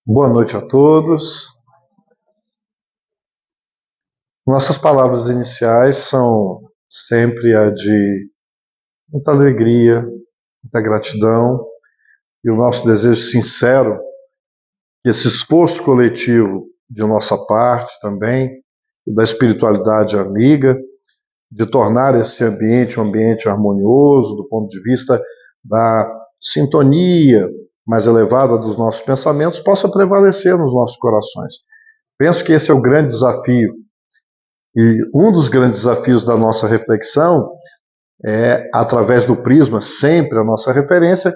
Boa noite a todos. Nossas palavras iniciais são sempre a de muita alegria, muita gratidão e o nosso desejo sincero que esse esforço coletivo de nossa parte também, e da espiritualidade amiga, de tornar esse ambiente um ambiente harmonioso do ponto de vista da sintonia mais elevada dos nossos pensamentos, possa prevalecer nos nossos corações. Penso que esse é o grande desafio. E um dos grandes desafios da nossa reflexão é, através do prisma, sempre a nossa referência,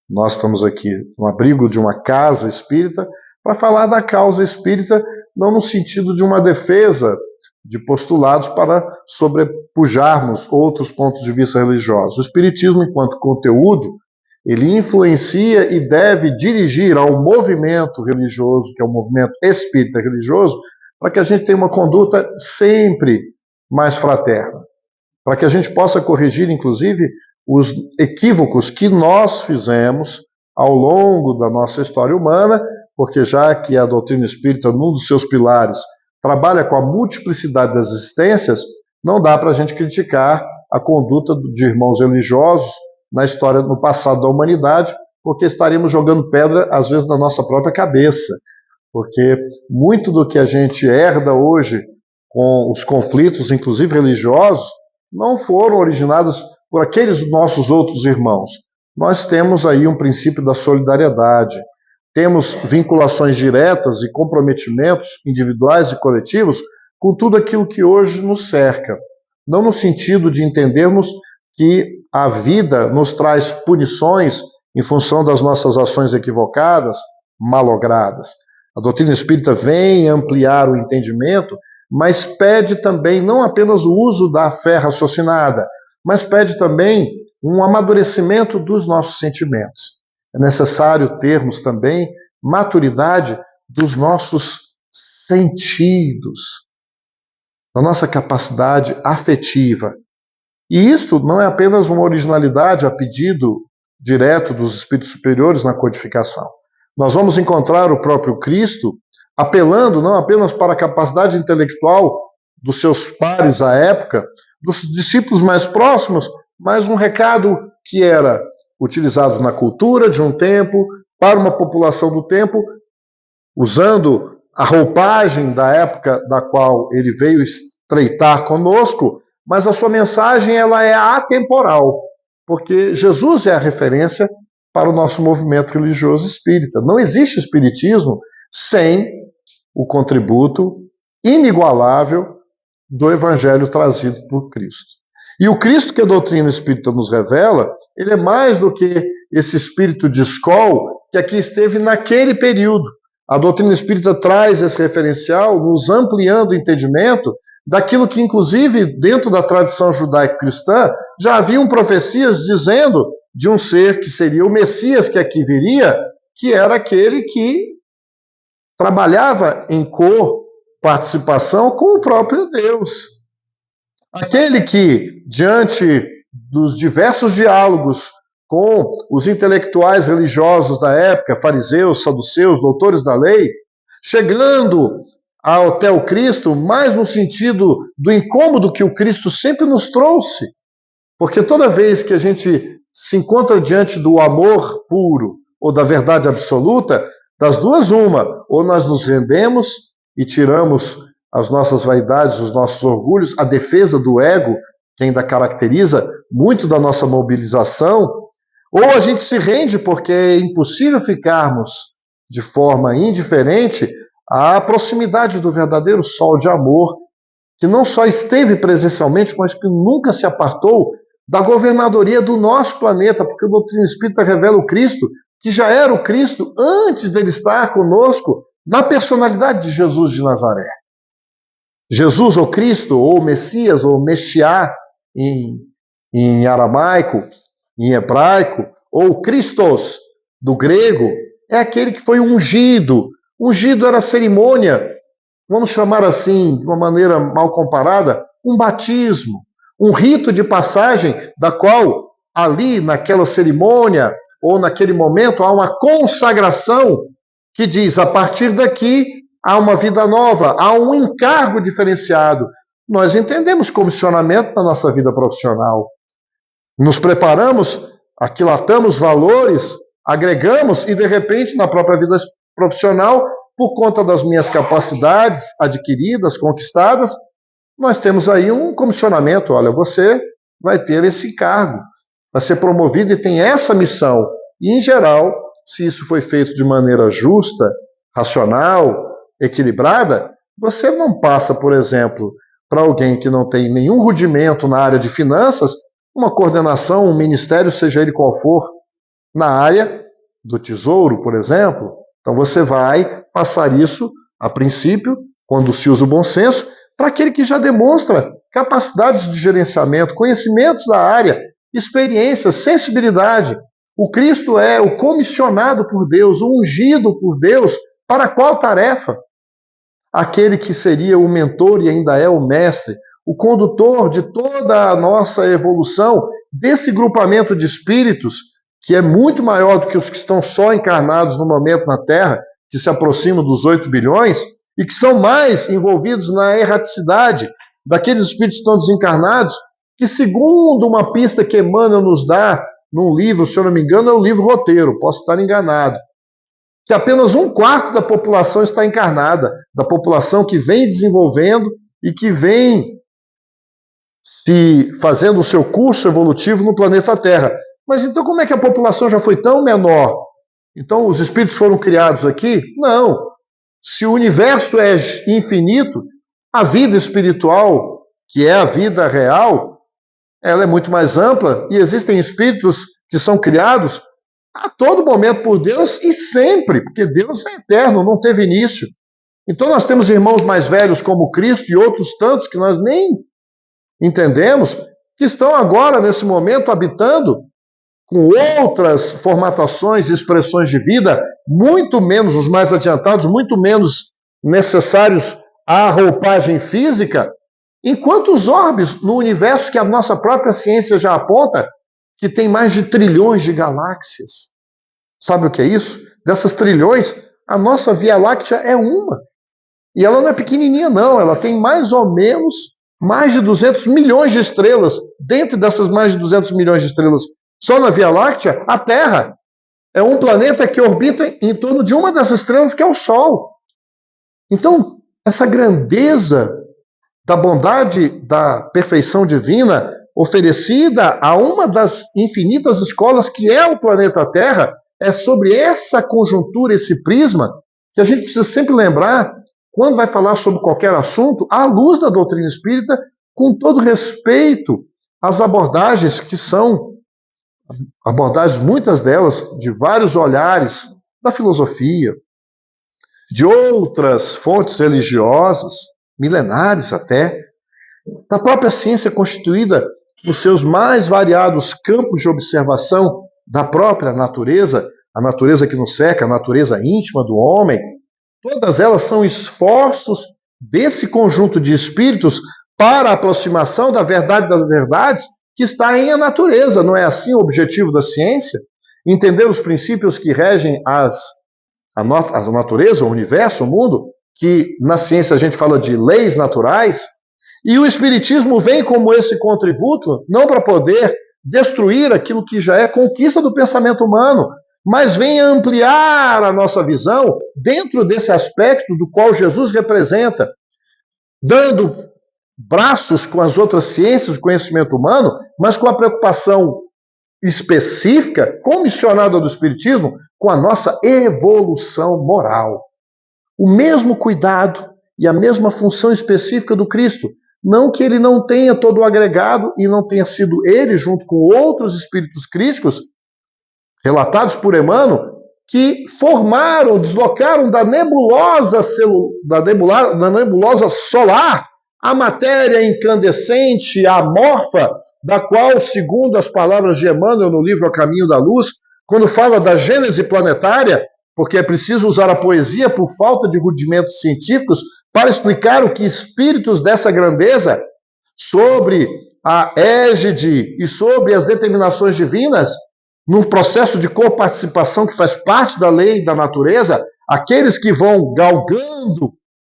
nós estamos aqui no abrigo de uma casa espírita, para falar da causa espírita, não no sentido de uma defesa de postulados para sobrepujarmos outros pontos de vista religiosos. O espiritismo, enquanto conteúdo, ele influencia e deve dirigir ao movimento religioso, que é o movimento espírita religioso, para que a gente tenha uma conduta sempre mais fraterna, para que a gente possa corrigir, inclusive, os equívocos que nós fizemos ao longo da nossa história humana, porque já que a doutrina espírita, num dos seus pilares, trabalha com a multiplicidade das existências, não dá para a gente criticar a conduta de irmãos religiosos na história, no passado da humanidade, porque estaríamos jogando pedra, às vezes, na nossa própria cabeça. Porque muito do que a gente herda hoje com os conflitos, inclusive religiosos, não foram originados por aqueles nossos outros irmãos. Nós temos aí um princípio da solidariedade, temos vinculações diretas e comprometimentos individuais e coletivos com tudo aquilo que hoje nos cerca. Não no sentido de entendermos que a vida nos traz punições em função das nossas ações equivocadas, malogradas. A doutrina espírita vem ampliar o entendimento, mas pede também não apenas o uso da fé raciocinada, mas pede também um amadurecimento dos nossos sentimentos. É necessário termos também maturidade dos nossos sentidos, da nossa capacidade afetiva. E isto não é apenas uma originalidade a pedido direto dos espíritos superiores na codificação. Nós vamos encontrar o próprio Cristo apelando não apenas para a capacidade intelectual dos seus pares à época, dos discípulos mais próximos, mas um recado que era utilizado na cultura de um tempo, para uma população do tempo, usando a roupagem da época da qual ele veio estreitar conosco, mas a sua mensagem ela é atemporal, porque Jesus é a referência para o nosso movimento religioso espírita. Não existe espiritismo sem o contributo inigualável do evangelho trazido por Cristo. E o Cristo que a doutrina espírita nos revela, ele é mais do que esse espírito de escola que aqui esteve naquele período. A doutrina espírita traz esse referencial, nos ampliando o entendimento daquilo que, inclusive, dentro da tradição judaico-cristã, já haviam profecias dizendo de um ser que seria o Messias que aqui viria, que era aquele que trabalhava em co-participação com o próprio Deus. Aquele que, diante dos diversos diálogos com os intelectuais religiosos da época, fariseus, saduceus, doutores da lei, chegando até o Cristo, mais no sentido do incômodo que o Cristo sempre nos trouxe. Porque toda vez que a gente se encontra diante do amor puro ou da verdade absoluta, das duas uma, ou nós nos rendemos e tiramos as nossas vaidades, os nossos orgulhos, a defesa do ego, que ainda caracteriza muito da nossa mobilização, ou a gente se rende porque é impossível ficarmos de forma indiferente à proximidade do verdadeiro sol de amor, que não só esteve presencialmente, mas que nunca se apartou da governadoria do nosso planeta, porque a doutrina espírita revela o Cristo, que já era o Cristo antes dele estar conosco na personalidade de Jesus de Nazaré. Jesus, ou Cristo, ou Messias, ou Meshiá, em aramaico, em hebraico, ou Christos, do grego, é aquele que foi ungido. Ungido era a cerimônia, vamos chamar assim, de uma maneira mal comparada, um batismo, um rito de passagem da qual ali, naquela cerimônia, ou naquele momento, há uma consagração que diz, a partir daqui há uma vida nova, há um encargo diferenciado. Nós entendemos comissionamento na nossa vida profissional. Nos preparamos, aquilatamos valores, agregamos e, de repente, na própria vida profissional, por conta das minhas capacidades adquiridas, conquistadas, nós temos aí um comissionamento. Olha, você vai ter esse cargo, vai ser promovido e tem essa missão. E, em geral, se isso foi feito de maneira justa, racional, equilibrada, você não passa, por exemplo, para alguém que não tem nenhum rudimento na área de finanças, uma coordenação, um ministério, seja ele qual for, na área do tesouro, por exemplo. Então você vai passar isso, a princípio, quando se usa o bom senso, para aquele que já demonstra capacidades de gerenciamento, conhecimentos da área, experiência, sensibilidade. O Cristo é o comissionado por Deus, o ungido por Deus, para qual tarefa? Aquele que seria o mentor e ainda é o mestre, o condutor de toda a nossa evolução, desse grupamento de espíritos, que é muito maior do que os que estão só encarnados no momento na Terra, que se aproximam dos 8 bilhões, e que são mais envolvidos na erraticidade daqueles espíritos que estão desencarnados, que segundo uma pista que Emmanuel nos dá num livro, se eu não me engano, é o livro Roteiro, posso estar enganado, que apenas 1/4 da população está encarnada, da população que vem desenvolvendo e que vem se fazendo o seu curso evolutivo no planeta Terra. Mas então como é que a população já foi tão menor? Então os espíritos foram criados aqui? Não. Se o universo é infinito, a vida espiritual, que é a vida real, ela é muito mais ampla e existem espíritos que são criados a todo momento por Deus e sempre, porque Deus é eterno, não teve início. Então nós temos irmãos mais velhos como Cristo e outros tantos que nós nem entendemos, que estão agora, nesse momento, habitando com outras formatações e expressões de vida, muito menos, os mais adiantados, muito menos necessários à roupagem física, enquanto os orbes no universo que a nossa própria ciência já aponta, que tem mais de trilhões de galáxias. Sabe o que é isso? Dessas trilhões, a nossa Via Láctea é uma. E ela não é pequenininha, não. Ela tem mais ou menos mais de 200 milhões de estrelas. Dentre dessas mais de 200 milhões de estrelas, só na Via Láctea, a Terra é um planeta que orbita em torno de uma dessas estrelas, que é o Sol. Então, essa grandeza da bondade, da perfeição divina oferecida a uma das infinitas escolas que é o planeta Terra, é sobre essa conjuntura, esse prisma, que a gente precisa sempre lembrar, quando vai falar sobre qualquer assunto, à luz da doutrina espírita, com todo respeito às abordagens que são abordagens, muitas delas, de vários olhares da filosofia, de outras fontes religiosas, milenares até, da própria ciência constituída por seus mais variados campos de observação da própria natureza, a natureza que nos cerca, a natureza íntima do homem. Todas elas são esforços desse conjunto de espíritos para a aproximação da verdade das verdades que está em a natureza. Não é assim o objetivo da ciência? Entender os princípios que regem a natureza, o universo, o mundo, que na ciência a gente fala de leis naturais, e o Espiritismo vem como esse contributo, não para poder destruir aquilo que já é conquista do pensamento humano, mas vem ampliar a nossa visão dentro desse aspecto do qual Jesus representa, dando braços com as outras ciências do conhecimento humano, mas com a preocupação específica, comissionada do Espiritismo, com a nossa evolução moral. O mesmo cuidado e a mesma função específica do Cristo. Não que ele não tenha todo o agregado e não tenha sido ele, junto com outros espíritos críticos, relatados por Emmanuel, que formaram, deslocaram da nebulosa solar a matéria incandescente, amorfa, da qual, segundo as palavras de Emmanuel no livro A Caminho da Luz, quando fala da gênese planetária, porque é preciso usar a poesia por falta de rudimentos científicos para explicar o que espíritos dessa grandeza, sobre a égide e sobre as determinações divinas, num processo de coparticipação que faz parte da lei da natureza, aqueles que vão galgando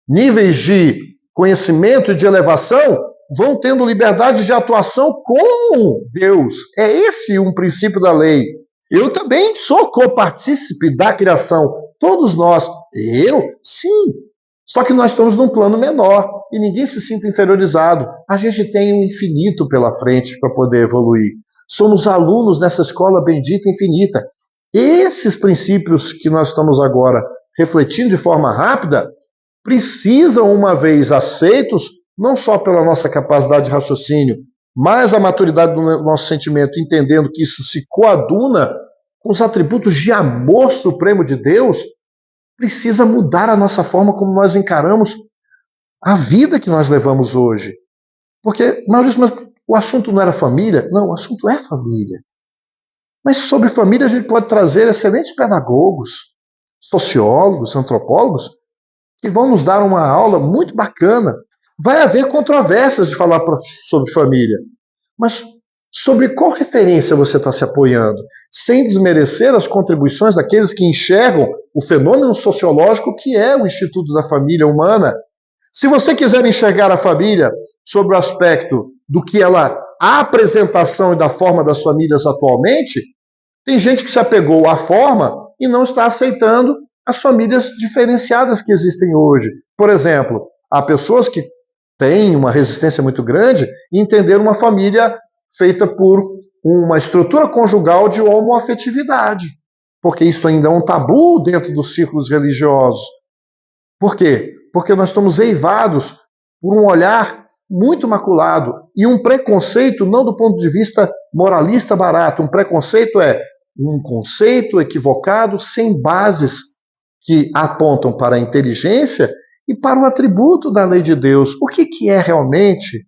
níveis de conhecimento e de elevação, vão tendo liberdade de atuação com Deus. É esse um princípio da lei. Eu também sou copartícipe da criação. Todos nós. Eu? Sim. Só que nós estamos num plano menor e ninguém se sinta inferiorizado. A gente tem um infinito pela frente para poder evoluir. Somos alunos dessa escola bendita infinita. Esses princípios que nós estamos agora refletindo de forma rápida precisam, uma vez aceitos, não só pela nossa capacidade de raciocínio, mas a maturidade do nosso sentimento, entendendo que isso se coaduna com os atributos de amor supremo de Deus, precisa mudar a nossa forma como nós encaramos a vida que nós levamos hoje. Porque, Maurício, mas o assunto não era família? Não, o assunto é família. Mas sobre família a gente pode trazer excelentes pedagogos, sociólogos, antropólogos, que vão nos dar uma aula muito bacana. Vai haver controvérsias de falar sobre família, mas sobre qual referência você está se apoiando? Sem desmerecer as contribuições daqueles que enxergam o fenômeno sociológico que é o Instituto da Família Humana. Se você quiser enxergar a família sobre o aspecto do que ela, a apresentação e da forma das famílias atualmente, tem gente que se apegou à forma e não está aceitando as famílias diferenciadas que existem hoje. Por exemplo, há pessoas que têm uma resistência muito grande em entender uma família feita por uma estrutura conjugal de homoafetividade, porque isso ainda é um tabu dentro dos círculos religiosos. Por quê? Porque nós estamos eivados por um olhar muito maculado e um preconceito não do ponto de vista moralista barato. Um preconceito é um conceito equivocado, sem bases que apontam para a inteligência e para o atributo da lei de Deus. O que é realmente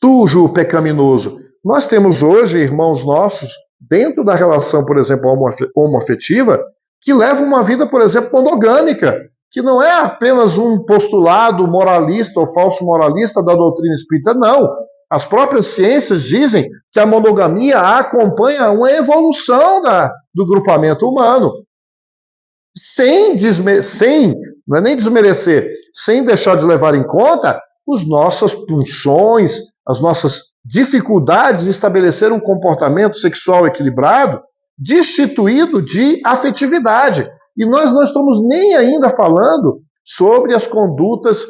sujo, pecaminoso? Nós temos hoje irmãos nossos, dentro da relação, por exemplo, homoafetiva, que levam uma vida, por exemplo, monogâmica, que não é apenas um postulado moralista ou falso moralista da doutrina espírita, não. As próprias ciências dizem que a monogamia acompanha uma evolução do grupamento humano. Não é nem desmerecer, sem deixar de levar em conta as nossas pulsões, as nossas dificuldades de estabelecer um comportamento sexual equilibrado, destituído de afetividade. E nós não estamos nem ainda falando sobre as condutas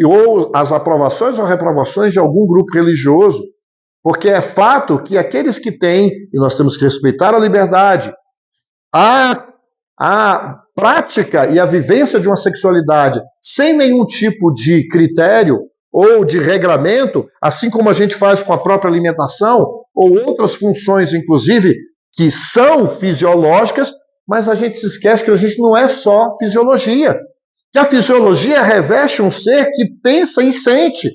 ou as aprovações ou reprovações de algum grupo religioso, porque é fato que aqueles que têm, e nós temos que respeitar a liberdade, a prática e a vivência de uma sexualidade sem nenhum tipo de critério ou de regramento, assim como a gente faz com a própria alimentação ou outras funções, inclusive, que são fisiológicas, mas a gente se esquece que a gente não é só fisiologia. Que a fisiologia reveste um ser que pensa e sente.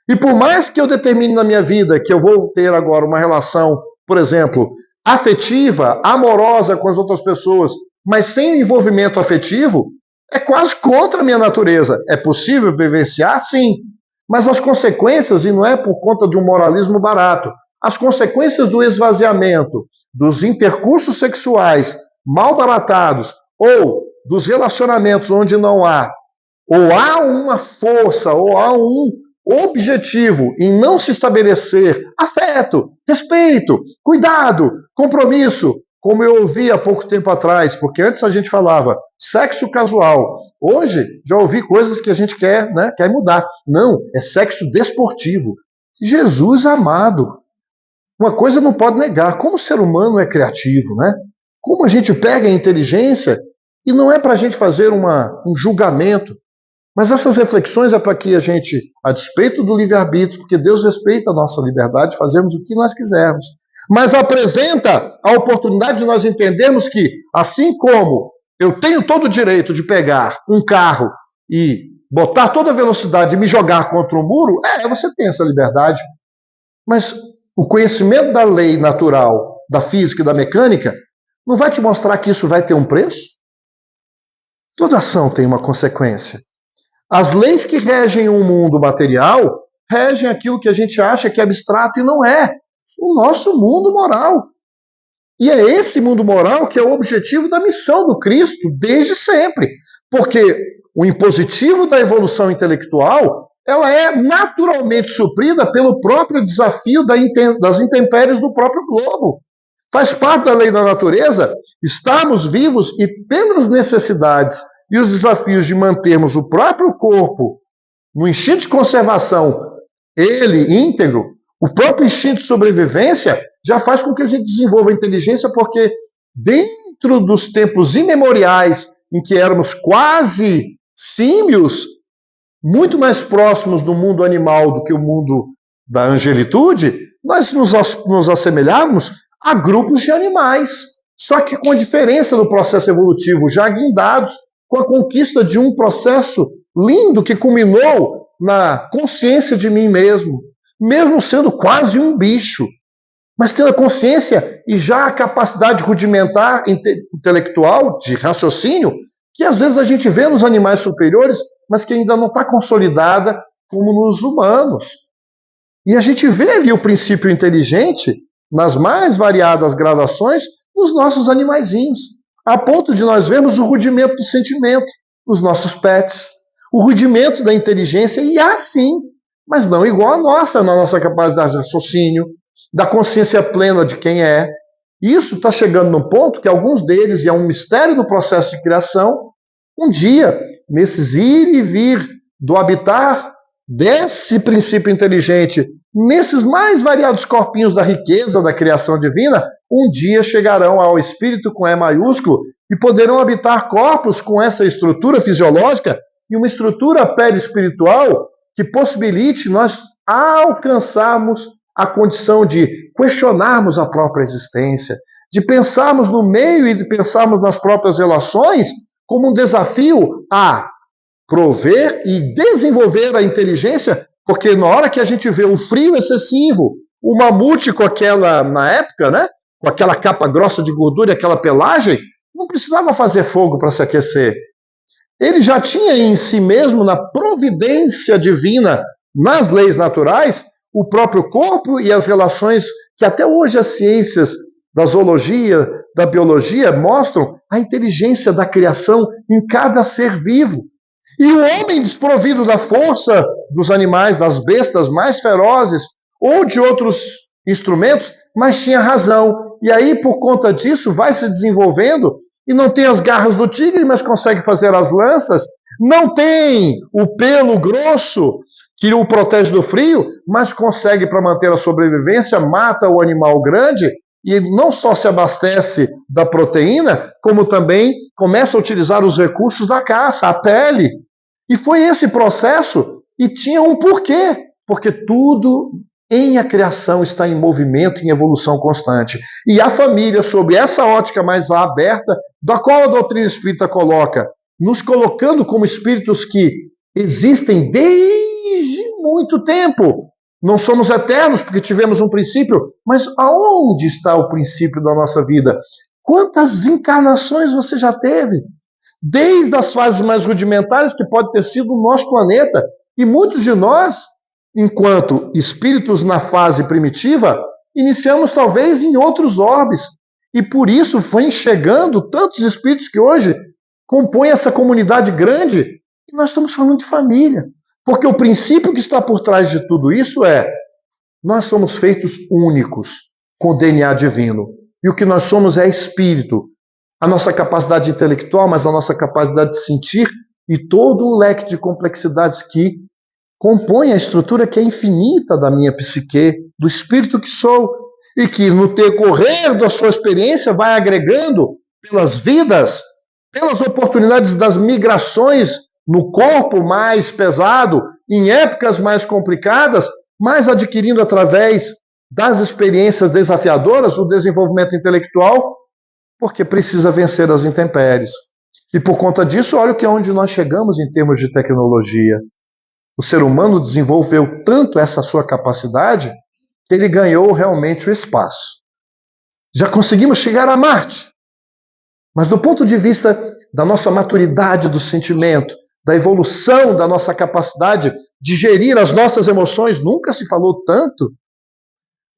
E por mais que eu determine na minha vida que eu vou ter agora uma relação, por exemplo, afetiva, amorosa com as outras pessoas, mas sem envolvimento afetivo, é quase contra a minha natureza. É possível vivenciar? Sim. Mas as consequências, e não é por conta de um moralismo barato, as consequências do esvaziamento, dos intercursos sexuais mal baratados, ou dos relacionamentos onde não há, ou há uma força, ou há um objetivo em não se estabelecer afeto, respeito, cuidado, compromisso, como eu ouvi há pouco tempo atrás, porque antes a gente falava sexo casual. Hoje já ouvi coisas que a gente quer mudar. Não, é sexo desportivo. Jesus amado. Uma coisa não pode negar, como o ser humano é criativo, né? Como a gente pega a inteligência, e não é para a gente fazer um julgamento, mas essas reflexões é para que a gente, a despeito do livre-arbítrio, porque Deus respeita a nossa liberdade de fazermos o que nós quisermos, mas apresenta a oportunidade de nós entendermos que, assim como eu tenho todo o direito de pegar um carro e botar toda a velocidade e me jogar contra um muro, você tem essa liberdade. Mas o conhecimento da lei natural, da física e da mecânica, não vai te mostrar que isso vai ter um preço? Toda ação tem uma consequência. As leis que regem o mundo material regem aquilo que a gente acha que é abstrato e não é. O nosso mundo moral. E é esse mundo moral que é o objetivo da missão do Cristo desde sempre. Porque o impositivo da evolução intelectual, ela é naturalmente suprida pelo próprio desafio das intempéries do próprio globo. Faz parte da lei da natureza estarmos vivos e pelas necessidades e os desafios de mantermos o próprio corpo no instinto de conservação, ele íntegro, o próprio instinto de sobrevivência já faz com que a gente desenvolva a inteligência, porque dentro dos tempos imemoriais em que éramos quase símios, muito mais próximos do mundo animal do que o mundo da angelitude, nós nos assemelhávamos a grupos de animais, só que com a diferença do processo evolutivo, já guindados com a conquista de um processo lindo que culminou na consciência de mim mesmo, mesmo sendo quase um bicho, mas tendo a consciência e já a capacidade rudimentar intelectual, de raciocínio, que às vezes a gente vê nos animais superiores, mas que ainda não está consolidada como nos humanos. E a gente vê ali o princípio inteligente nas mais variadas gradações nos nossos animaizinhos, a ponto de nós vermos o rudimento do sentimento nos nossos pets, o rudimento da inteligência, e assim, mas não igual a nossa, na nossa capacidade de raciocínio, da consciência plena de quem é. Isso está chegando num ponto que alguns deles, e é um mistério do processo de criação, um dia, nesses ir e vir do habitar desse princípio inteligente, nesses mais variados corpinhos da riqueza da criação divina, um dia chegarão ao espírito com E maiúsculo e poderão habitar corpos com essa estrutura fisiológica e uma estrutura perispiritual que possibilite nós alcançarmos a condição de questionarmos a própria existência, de pensarmos no meio e de pensarmos nas próprias relações como um desafio a prover e desenvolver a inteligência, porque na hora que a gente vê o frio excessivo, o mamute com aquela, na época, né, com aquela capa grossa de gordura e aquela pelagem, não precisava fazer fogo para se aquecer. Ele já tinha em si mesmo, na providência divina, nas leis naturais, o próprio corpo e as relações que até hoje as ciências da zoologia, da biologia mostram a inteligência da criação em cada ser vivo. E o homem desprovido da força dos animais, das bestas mais ferozes ou de outros instrumentos, mas tinha razão. E aí, por conta disso, vai se desenvolvendo e não tem as garras do tigre, mas consegue fazer as lanças. Não tem o pelo grosso que o protege do frio, mas consegue, para manter a sobrevivência, mata o animal grande e não só se abastece da proteína, como também começa a utilizar os recursos da caça, a pele. E foi esse processo, e tinha um porquê, porque tudo em a criação está em movimento, em evolução constante. E a família, sob essa ótica mais aberta, da qual a doutrina espírita coloca, nos colocando como espíritos que existem desde muito tempo. Não somos eternos porque tivemos um princípio, mas aonde está o princípio da nossa vida? Quantas encarnações você já teve? Desde as fases mais rudimentares, que pode ter sido o nosso planeta. E muitos de nós, enquanto espíritos na fase primitiva, iniciamos talvez em outros orbes. E por isso foi chegando tantos espíritos que hoje compõem essa comunidade grande. E nós estamos falando de família. Porque o princípio que está por trás de tudo isso é: nós somos feitos únicos, com o DNA divino. E o que nós somos é espírito. A nossa capacidade intelectual, mas a nossa capacidade de sentir e todo o leque de complexidades que compõe a estrutura que é infinita da minha psique, do espírito que sou, e que no decorrer da sua experiência vai agregando pelas vidas, pelas oportunidades das migrações no corpo mais pesado, em épocas mais complicadas, mas adquirindo através das experiências desafiadoras o desenvolvimento intelectual, porque precisa vencer as intempéries. E por conta disso, olha o que é onde nós chegamos em termos de tecnologia. O ser humano desenvolveu tanto essa sua capacidade que ele ganhou realmente o espaço. Já conseguimos chegar a Marte. Mas do ponto de vista da nossa maturidade do sentimento, da evolução da nossa capacidade de gerir as nossas emoções, nunca se falou tanto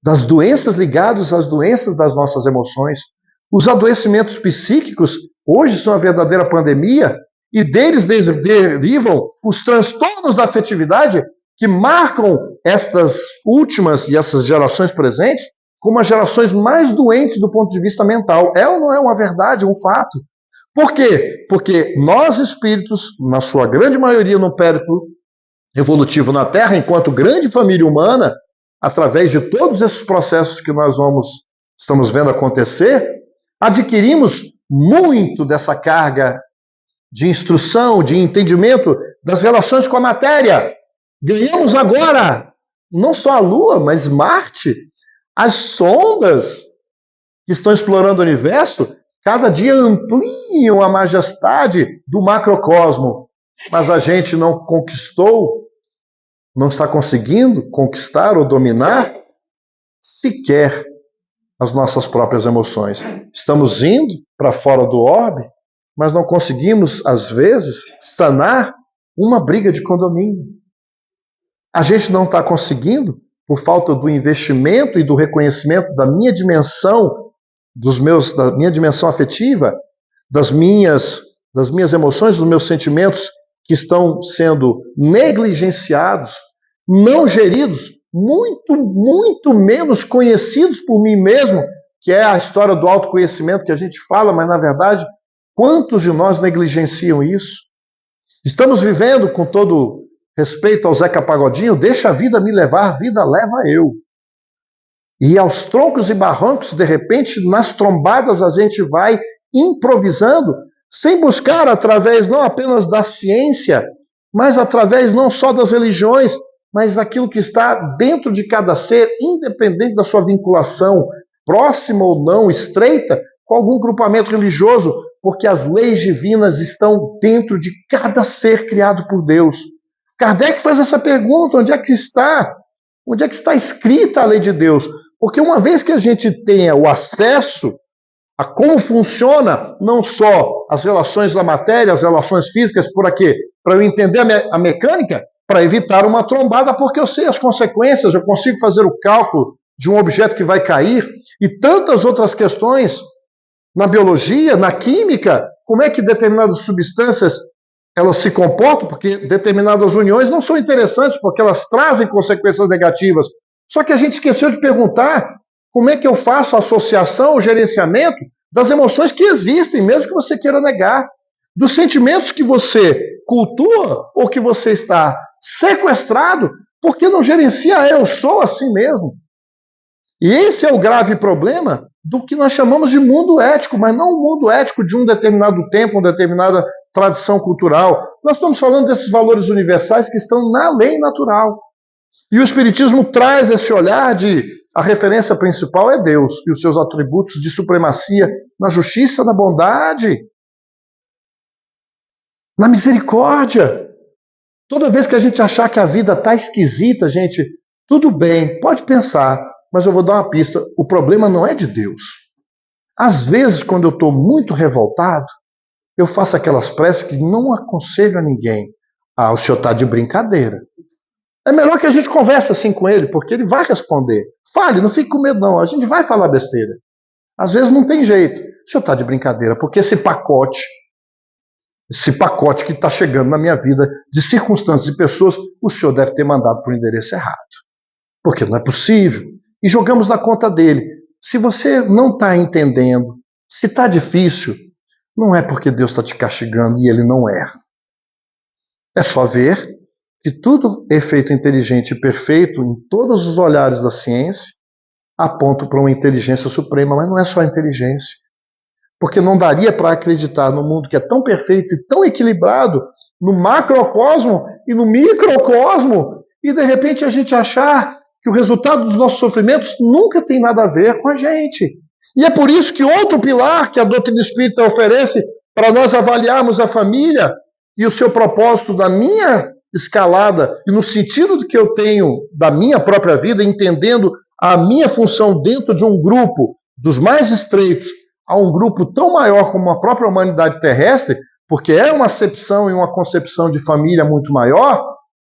das doenças ligadas às doenças das nossas emoções. Os adoecimentos psíquicos hoje são uma verdadeira pandemia e deles derivam os transtornos da afetividade que marcam estas últimas e essas gerações presentes como as gerações mais doentes do ponto de vista mental. É ou não é uma verdade, um fato? Por quê? Porque nós espíritos, na sua grande maioria no périplo evolutivo na Terra, enquanto grande família humana, através de todos esses processos que nós estamos vendo acontecer, adquirimos muito dessa carga de instrução, de entendimento das relações com a matéria. Ganhamos agora não só a Lua, mas Marte. As sondas que estão explorando o universo cada dia ampliam a majestade do macrocosmo, mas a gente não conquistou, não está conseguindo conquistar ou dominar sequer as nossas próprias emoções. Estamos indo para fora do orbe, mas não conseguimos, às vezes, sanar uma briga de condomínio. A gente não está conseguindo, por falta do investimento e do reconhecimento da minha dimensão, da minha dimensão afetiva, das minhas emoções, dos meus sentimentos que estão sendo negligenciados, não geridos, muito menos conhecidos por mim mesmo, que é a história do autoconhecimento que a gente fala, mas na verdade, quantos de nós negligenciam isso? Estamos vivendo, com todo respeito ao Zeca Pagodinho, deixa a vida me levar, a vida leva eu. E aos troncos e barrancos, de repente, nas trombadas a gente vai improvisando, sem buscar através não apenas da ciência, mas através não só das religiões, mas daquilo que está dentro de cada ser, independente da sua vinculação, próxima ou não, estreita, com algum grupamento religioso, porque as leis divinas estão dentro de cada ser criado por Deus. Kardec faz essa pergunta: onde é que está? Onde é que está escrita a lei de Deus? Porque uma vez que a gente tenha o acesso a como funciona não só as relações da matéria, as relações físicas, por aqui, para eu entender a mecânica, para evitar uma trombada, porque eu sei as consequências, eu consigo fazer o cálculo de um objeto que vai cair, e tantas outras questões na biologia, na química, como é que determinadas substâncias elas se comportam, porque determinadas uniões não são interessantes, porque elas trazem consequências negativas. Só que a gente esqueceu de perguntar como é que eu faço a associação, o gerenciamento das emoções que existem, mesmo que você queira negar, dos sentimentos que você cultua ou que você está sequestrado, porque não gerencia eu sou assim mesmo. E esse é o grave problema do que nós chamamos de mundo ético, mas não o mundo ético de um determinado tempo, uma determinada tradição cultural. Nós estamos falando desses valores universais que estão na lei natural. E o Espiritismo traz esse olhar de a referência principal é Deus e os seus atributos de supremacia na justiça, na bondade, na misericórdia. Toda vez que a gente achar que a vida está esquisita, gente, tudo bem, pode pensar, mas eu vou dar uma pista. O problema não é de Deus. Às vezes, quando eu estou muito revoltado, eu faço aquelas preces que não aconselho a ninguém. Ah, o senhor está de brincadeira. É melhor que a gente converse assim com ele, porque ele vai responder. Fale, não fique com medo não, a gente vai falar besteira. Às vezes não tem jeito. O senhor está de brincadeira, porque esse pacote que está chegando na minha vida, de circunstâncias e pessoas, o senhor deve ter mandado para o endereço errado. Porque não é possível. E jogamos na conta dele. Se você não está entendendo, se está difícil, não é porque Deus está te castigando e ele não erra. É só ver que tudo é feito inteligente e perfeito em todos os olhares da ciência aponta para uma inteligência suprema, mas não é só a inteligência. Porque não daria para acreditar no mundo que é tão perfeito e tão equilibrado, no macrocosmo e no microcosmo, e de repente a gente achar que o resultado dos nossos sofrimentos nunca tem nada a ver com a gente. E é por isso que outro pilar que a doutrina espírita oferece para nós avaliarmos a família e o seu propósito da minha escalada e no sentido que eu tenho da minha própria vida, entendendo a minha função dentro de um grupo dos mais estreitos a um grupo tão maior como a própria humanidade terrestre, porque é uma acepção e uma concepção de família muito maior,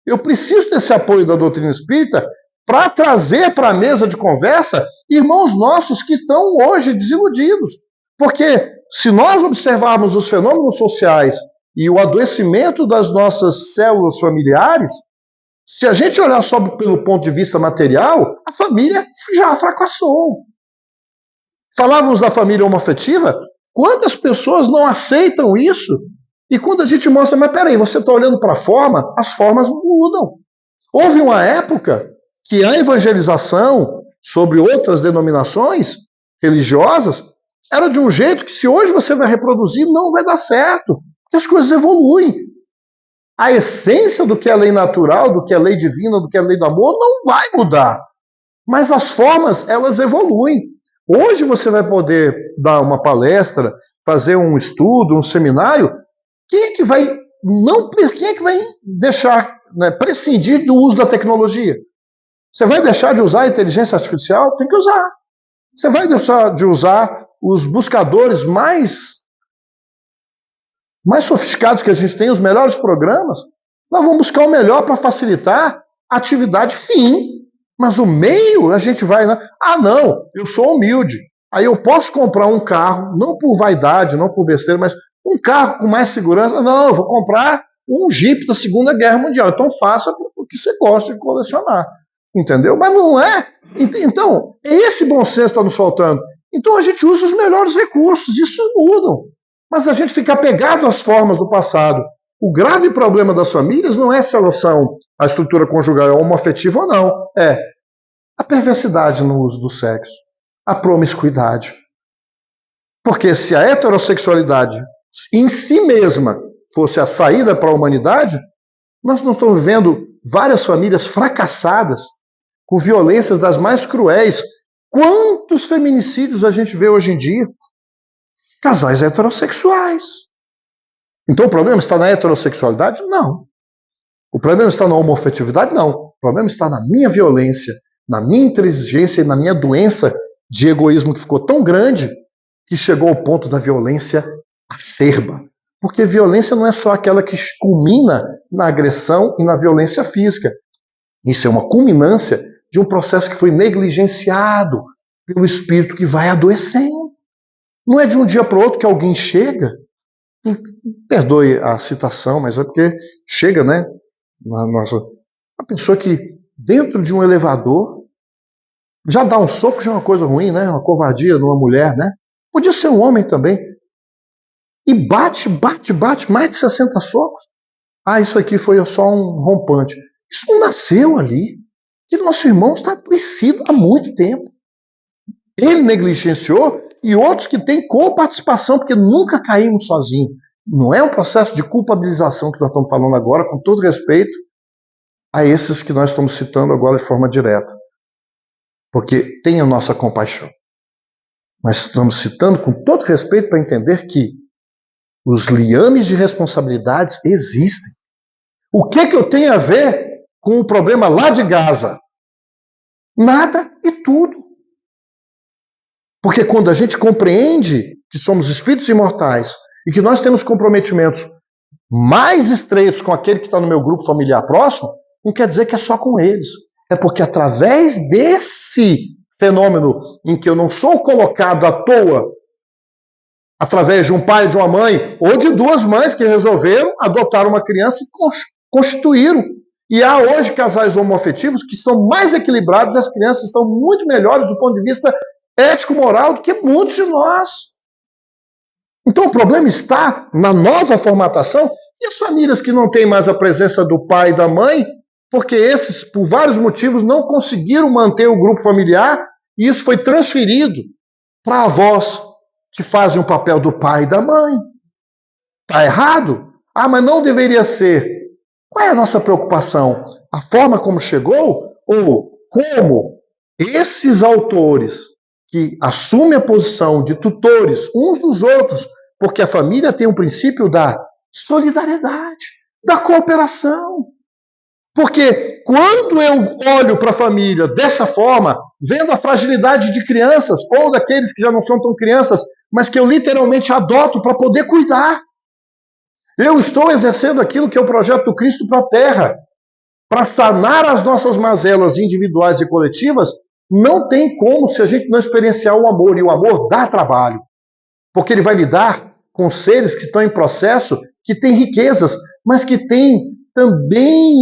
eu preciso desse apoio da doutrina espírita para trazer para a mesa de conversa irmãos nossos que estão hoje desiludidos. Porque se nós observarmos os fenômenos sociais e o adoecimento das nossas células familiares, se a gente olhar só pelo ponto de vista material, a família já fracassou. Falávamos da família homoafetiva, quantas pessoas não aceitam isso? E quando a gente mostra, mas peraí, você está olhando para a forma, as formas mudam. Houve uma época que a evangelização sobre outras denominações religiosas era de um jeito que se hoje você vai reproduzir, não vai dar certo, porque as coisas evoluem. A essência do que é lei natural, do que é lei divina, do que é lei do amor, não vai mudar. Mas as formas, elas evoluem. Hoje você vai poder dar uma palestra, fazer um estudo, um seminário. Quem é que vai deixar, prescindir do uso da tecnologia? Você vai deixar de usar a inteligência artificial? Tem que usar. Você vai deixar de usar os buscadores mais sofisticados que a gente tem, os melhores programas? Nós vamos buscar o melhor para facilitar a atividade fim. Mas o meio, a gente vai... Ah, não, eu sou humilde. Aí eu posso comprar um carro, não por vaidade, não por besteira, mas um carro com mais segurança. Não, eu vou comprar um Jeep da Segunda Guerra Mundial. Então faça o que você gosta de colecionar. Entendeu? Mas não é. Então, esse bom senso está nos faltando. Então a gente usa os melhores recursos, isso mudam. Mas a gente fica apegado às formas do passado. O grave problema das famílias não é se elas são, a estrutura conjugal é homoafetiva ou não. É a perversidade no uso do sexo, a promiscuidade. Porque se a heterossexualidade em si mesma fosse a saída para a humanidade, nós não estamos vendo várias famílias fracassadas, com violências das mais cruéis. Quantos feminicídios a gente vê hoje em dia? Casais heterossexuais. Então o problema está na heterossexualidade? Não. O problema está na homoafetividade? Não. O problema está na minha violência, na minha inteligência e na minha doença de egoísmo que ficou tão grande que chegou ao ponto da violência acerba. Porque violência não é só aquela que culmina na agressão e na violência física. Isso é uma culminância de um processo que foi negligenciado pelo espírito que vai adoecendo. Não é de um dia para o outro que alguém chega, perdoe a citação, mas é porque chega, né? A pessoa que dentro de um elevador já dá um soco, já é uma coisa ruim, né? Uma covardia numa mulher, né? Podia ser um homem também. E bate, mais de 60 socos. Ah, isso aqui foi só um rompante. Isso não nasceu ali. E nosso irmão está adoecido há muito tempo. Ele negligenciou e outros que têm coparticipação, porque nunca caímos sozinhos. Não é um processo de culpabilização que nós estamos falando agora, com todo respeito a esses que nós estamos citando agora de forma direta. Porque tem a nossa compaixão. Mas estamos citando com todo respeito para entender que os liames de responsabilidades existem. O que eu tenho a ver com o problema lá de Gaza? Nada e tudo. Porque quando a gente compreende que somos espíritos imortais e que nós temos comprometimentos mais estreitos com aquele que está no meu grupo familiar próximo, não quer dizer que é só com eles. É porque através desse fenômeno em que eu não sou colocado à toa, através de um pai e de uma mãe, ou de duas mães que resolveram adotar uma criança e constituíram. E há hoje casais homoafetivos que são mais equilibrados, as crianças estão muito melhores do ponto de vista ético-moral do que muitos de nós. Então o problema está na nova formatação e as famílias que não têm mais a presença do pai e da mãe, porque esses, por vários motivos, não conseguiram manter o grupo familiar e isso foi transferido para avós que fazem o papel do pai e da mãe. Está errado? Ah, mas não deveria ser. Qual é a nossa preocupação? A forma como chegou ou como esses autores que assumem a posição de tutores uns dos outros, porque a família tem um princípio da solidariedade, da cooperação. Porque quando eu olho para a família dessa forma, vendo a fragilidade de crianças, ou daqueles que já não são tão crianças, mas que eu literalmente adoto para poder cuidar, eu estou exercendo aquilo que é o projeto do Cristo para a Terra. para sanar as nossas mazelas individuais e coletivas, não tem como se a gente não experienciar o amor. E o amor dá trabalho, porque ele vai lidar com seres que estão em processo, que têm riquezas, mas que têm também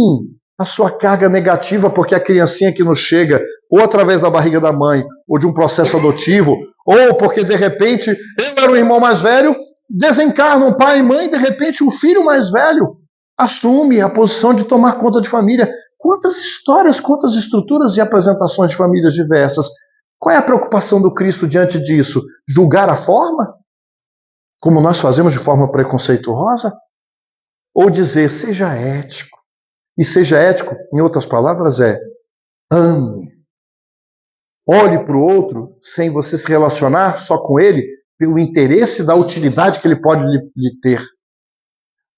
a sua carga negativa, porque a criancinha que nos chega, ou através da barriga da mãe, ou de um processo adotivo, ou porque de repente eu era o irmão mais velho, desencarna um pai e mãe, de repente o filho mais velho assume a posição de tomar conta de família. Quantas histórias, quantas estruturas e apresentações de famílias diversas. Qual é a preocupação do Cristo diante disso? Julgar a forma? Como nós fazemos de forma preconceituosa? Ou dizer, seja ético. E seja ético, em outras palavras, é ame. Olhe para o outro sem você se relacionar só com ele pelo interesse da utilidade que ele pode lhe ter.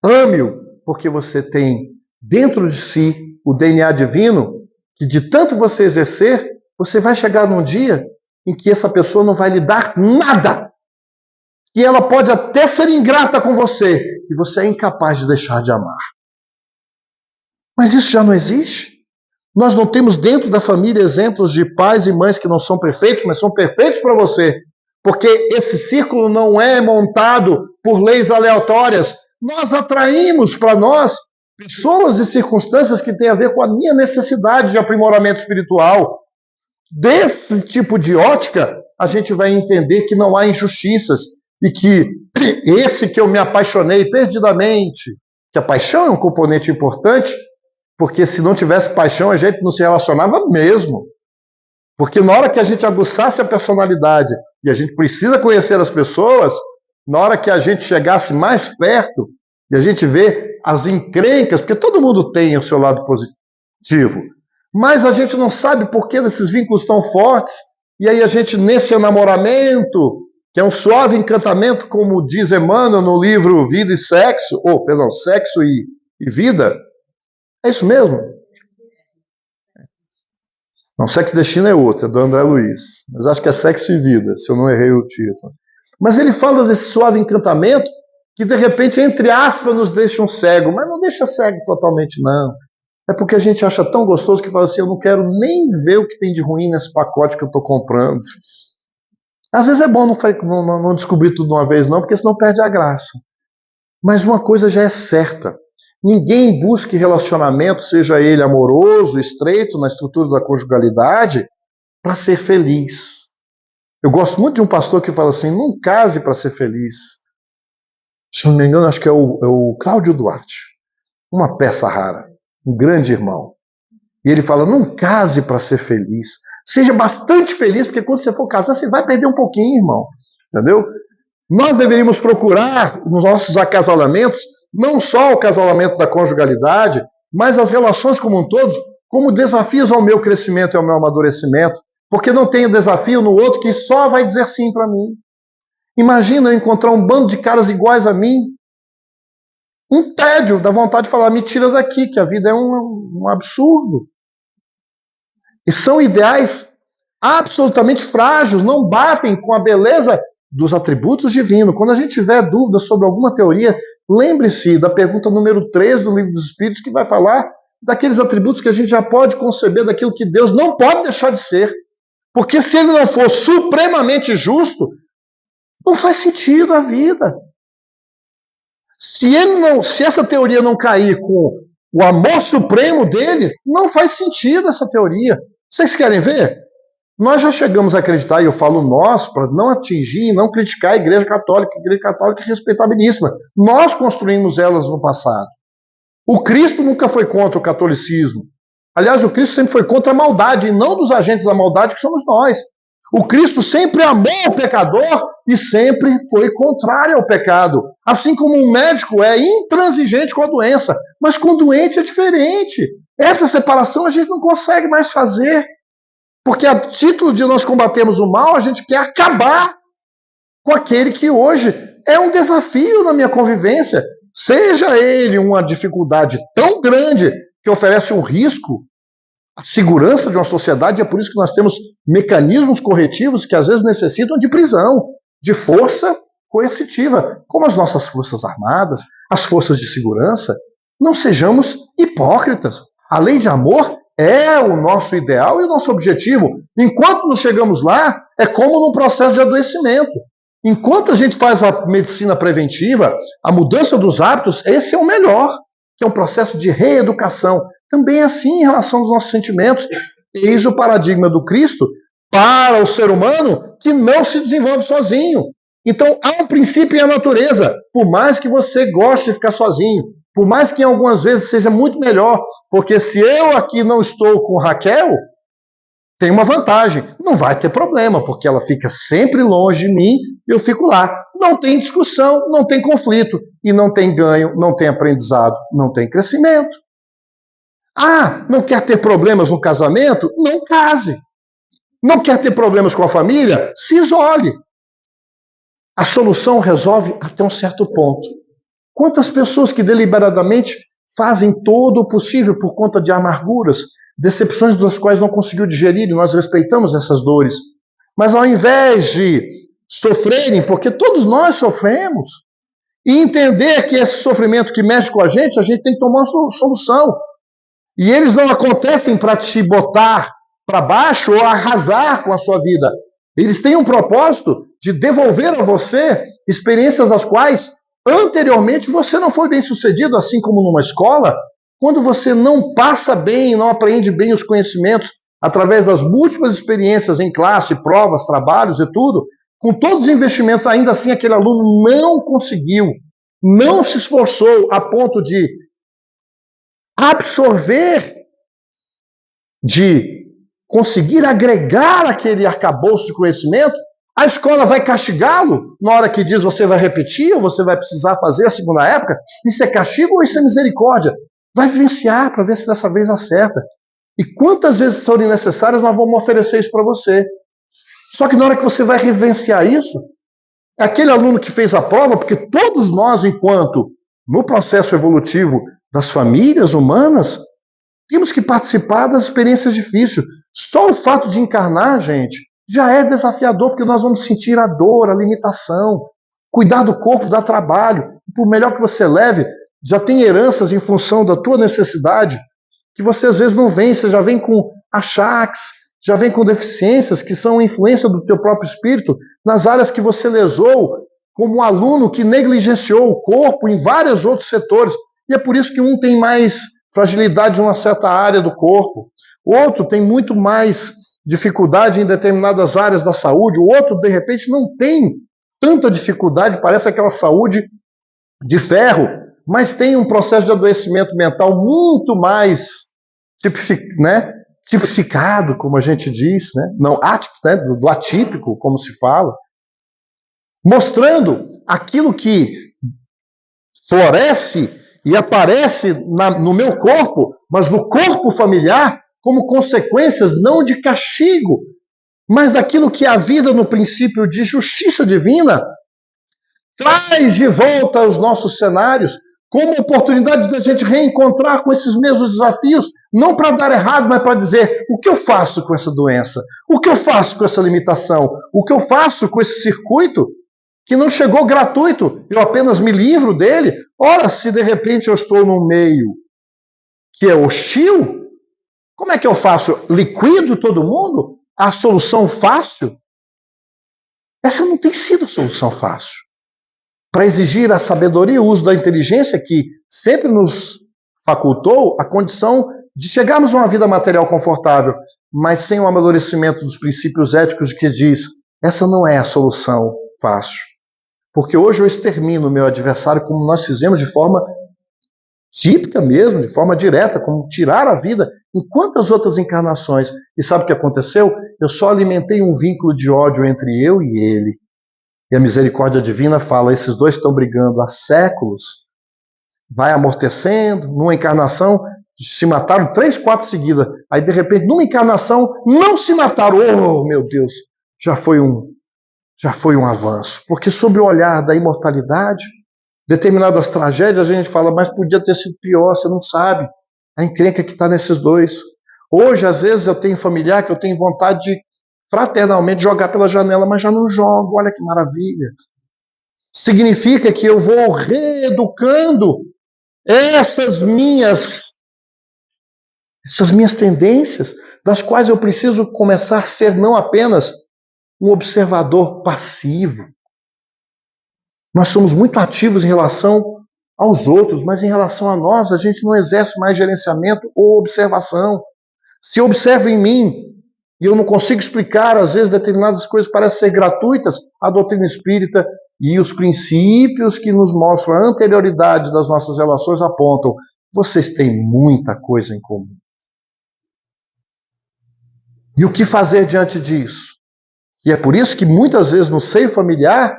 Ame-o porque você tem dentro de si o DNA divino que de tanto você exercer, você vai chegar num dia em que essa pessoa não vai lhe dar nada. E ela pode até ser ingrata com você e você é incapaz de deixar de amar. Mas isso já não existe. Nós não temos dentro da família exemplos de pais e mães que não são perfeitos, mas são perfeitos para você. Porque esse círculo não é montado por leis aleatórias. Nós atraímos para nós pessoas e circunstâncias que têm a ver com a minha necessidade de aprimoramento espiritual. Desse tipo de ótica, a gente vai entender que não há injustiças e que esse que eu me apaixonei perdidamente, que a paixão é um componente importante, porque se não tivesse paixão, a gente não se relacionava mesmo. Porque na hora que a gente aguçasse a personalidade, e a gente precisa conhecer as pessoas, na hora que a gente chegasse mais perto, e a gente vê as encrencas, porque todo mundo tem o seu lado positivo, mas a gente não sabe por que desses vínculos tão fortes, e aí a gente, nesse enamoramento, que é um suave encantamento, como diz Emmanuel no livro Vida e Sexo, Sexo e Vida, é isso mesmo? Não, Sexo e Destino é outro, é do André Luiz. Mas acho que é Sexo e Vida, se eu não errei o título. Mas ele fala desse suave encantamento que, de repente, entre aspas, nos deixa um cego. Mas não deixa cego totalmente, não. É porque a gente acha tão gostoso que fala assim, eu não quero nem ver o que tem de ruim nesse pacote que eu estou comprando. Às vezes é bom não descobrir tudo de uma vez, não, porque senão perde a graça. Mas uma coisa já é certa. Ninguém busque relacionamento, seja ele amoroso, estreito, na estrutura da conjugalidade, para ser feliz. Eu gosto muito de um pastor que fala assim, não case para ser feliz. Se não me engano, acho que é o Cláudio Duarte. Uma peça rara, um grande irmão. E ele fala, não case para ser feliz. Seja bastante feliz, porque quando você for casar, você vai perder um pouquinho, irmão. Entendeu? Nós deveríamos procurar, nos nossos acasalamentos, não só o casalamento da conjugalidade, mas as relações como um todo, como desafios ao meu crescimento e ao meu amadurecimento, porque não tem desafio no outro que só vai dizer sim para mim. Imagina eu encontrar um bando de caras iguais a mim, um tédio, dá vontade de falar, me tira daqui, que a vida é um absurdo. E são ideais absolutamente frágeis, não batem com a beleza dos atributos divinos. Quando a gente tiver dúvida sobre alguma teoria, lembre-se da pergunta número 3 do Livro dos Espíritos, que vai falar daqueles atributos que a gente já pode conceber daquilo que Deus não pode deixar de ser. Porque se ele não for supremamente justo, não faz sentido a vida. Se essa teoria não cair com o amor supremo dele, não faz sentido essa teoria. Vocês querem ver? Nós já chegamos a acreditar, e eu falo nós, para não atingir e não criticar a Igreja Católica. A Igreja Católica é respeitabilíssima. Nós construímos elas no passado. O Cristo nunca foi contra o catolicismo. Aliás, o Cristo sempre foi contra a maldade, e não dos agentes da maldade que somos nós. O Cristo sempre amou o pecador e sempre foi contrário ao pecado. Assim como um médico é intransigente com a doença. Mas com o doente é diferente. Essa separação a gente não consegue mais fazer. Porque a título de nós combatermos o mal, a gente quer acabar com aquele que hoje é um desafio na minha convivência. Seja ele uma dificuldade tão grande que oferece um risco à segurança de uma sociedade, é por isso que nós temos mecanismos corretivos que às vezes necessitam de prisão, de força coercitiva, como as nossas forças armadas, as forças de segurança. Não sejamos hipócritas. A lei de amor é o nosso ideal e o nosso objetivo. Enquanto não chegamos lá, é como num processo de adoecimento. Enquanto a gente faz a medicina preventiva, a mudança dos hábitos, esse é o melhor, que é um processo de reeducação. Também é assim em relação aos nossos sentimentos. Eis o paradigma do Cristo para o ser humano que não se desenvolve sozinho. Então, há um princípio em a natureza. Por mais que você goste de ficar sozinho, por mais que em algumas vezes seja muito melhor, porque se eu aqui não estou com Raquel, tem uma vantagem. Não vai ter problema, porque ela fica sempre longe de mim e eu fico lá. Não tem discussão, não tem conflito. E não tem ganho, não tem aprendizado, não tem crescimento. Ah, não quer ter problemas no casamento? Não case. Não quer ter problemas com a família? Se isole. A solução resolve até um certo ponto. Quantas pessoas que deliberadamente fazem todo o possível por conta de amarguras, decepções das quais não conseguiu digerir, e nós respeitamos essas dores. Mas ao invés de sofrerem, porque todos nós sofremos, e entender que esse sofrimento que mexe com a gente tem que tomar uma solução. E eles não acontecem para te botar para baixo ou arrasar com a sua vida. Eles têm um propósito de devolver a você experiências das quais anteriormente você não foi bem sucedido, assim como numa escola, quando você não passa bem, não aprende bem os conhecimentos através das múltiplas experiências em classe, provas, trabalhos e tudo, com todos os investimentos, ainda assim aquele aluno não conseguiu, não se esforçou a ponto de absorver, de conseguir agregar aquele arcabouço de conhecimento, a escola vai castigá-lo na hora que diz você vai repetir ou você vai precisar fazer a segunda época? Isso é castigo ou isso é misericórdia? Vai vivenciar para ver se dessa vez acerta. E quantas vezes forem necessárias nós vamos oferecer isso para você. Só que na hora que você vai vivenciar isso, aquele aluno que fez a prova, porque todos nós, enquanto no processo evolutivo das famílias humanas, temos que participar das experiências difíceis. Só o fato de encarnar, gente, já é desafiador, porque nós vamos sentir a dor, a limitação. Cuidar do corpo dá trabalho. Por melhor que você leve, já tem heranças em função da tua necessidade, que você às vezes não vem, você já vem com achaques, já vem com deficiências que são influência do teu próprio espírito nas áreas que você lesou, como um aluno que negligenciou o corpo em vários outros setores. E é por isso que um tem mais fragilidade em uma certa área do corpo, o outro tem muito mais dificuldade em determinadas áreas da saúde, o outro, de repente, não tem tanta dificuldade, parece aquela saúde de ferro, mas tem um processo de adoecimento mental muito mais tipificado, como a gente diz, né? Não atípico, né? Do atípico, como se fala, mostrando aquilo que floresce e aparece no meu corpo, mas no corpo familiar, como consequências não de castigo, mas daquilo que a vida no princípio de justiça divina traz de volta aos nossos cenários, como oportunidade da gente reencontrar com esses mesmos desafios, não para dar errado, mas para dizer o que eu faço com essa doença, o que eu faço com essa limitação, o que eu faço com esse circuito que não chegou gratuito, eu apenas me livro dele. Ora, se de repente eu estou num meio que é hostil, como é que eu faço? Liquido todo mundo? A solução fácil? Essa não tem sido a solução fácil. Para exigir a sabedoria e o uso da inteligência que sempre nos facultou a condição de chegarmos a uma vida material confortável, mas sem o amadurecimento dos princípios éticos que diz, essa não é a solução fácil. Porque hoje eu extermino o meu adversário como nós fizemos de forma típica mesmo, de forma direta, como tirar a vida em quantas outras encarnações. E sabe o que aconteceu? Eu só alimentei um vínculo de ódio entre eu e ele. E a misericórdia divina fala, esses dois estão brigando há séculos, vai amortecendo, numa encarnação se mataram 3, 4 seguidas, aí de repente numa encarnação não se mataram, oh meu Deus, já foi um avanço, porque sob o olhar da imortalidade, determinadas tragédias a gente fala, mas podia ter sido pior, você não sabe, a encrenca que está nesses dois. Hoje às vezes eu tenho familiar que eu tenho vontade de fraternalmente jogar pela janela, mas já não jogo, olha que maravilha. Significa que eu vou reeducando essas minhas Essas minhas tendências, das quais eu preciso começar a ser não apenas um observador passivo. Nós somos muito ativos em relação aos outros, mas em relação a nós, a gente não exerce mais gerenciamento ou observação. Se eu observo em mim e eu não consigo explicar, às vezes determinadas coisas parecem ser gratuitas, a doutrina espírita e os princípios que nos mostram a anterioridade das nossas relações apontam: vocês têm muita coisa em comum. E o que fazer diante disso? E é por isso que muitas vezes no seio familiar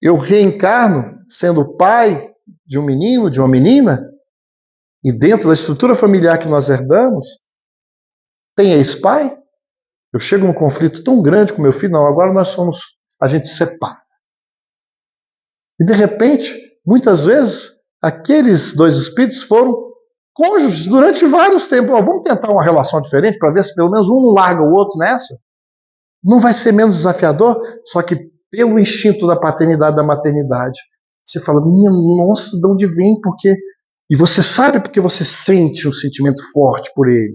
eu reencarno sendo pai de um menino, de uma menina, e dentro da estrutura familiar que nós herdamos, tem ex-pai. Eu chego num conflito tão grande com meu filho, não, agora a gente se separa. E de repente, muitas vezes, aqueles dois espíritos foram cônjuges durante vários tempos. Vamos tentar uma relação diferente para ver se pelo menos um não larga o outro nessa. Não vai ser menos desafiador, só que pelo instinto da paternidade, da maternidade, você fala: minha nossa, de onde vem? Porque... E você sabe porque você sente um sentimento forte por ele,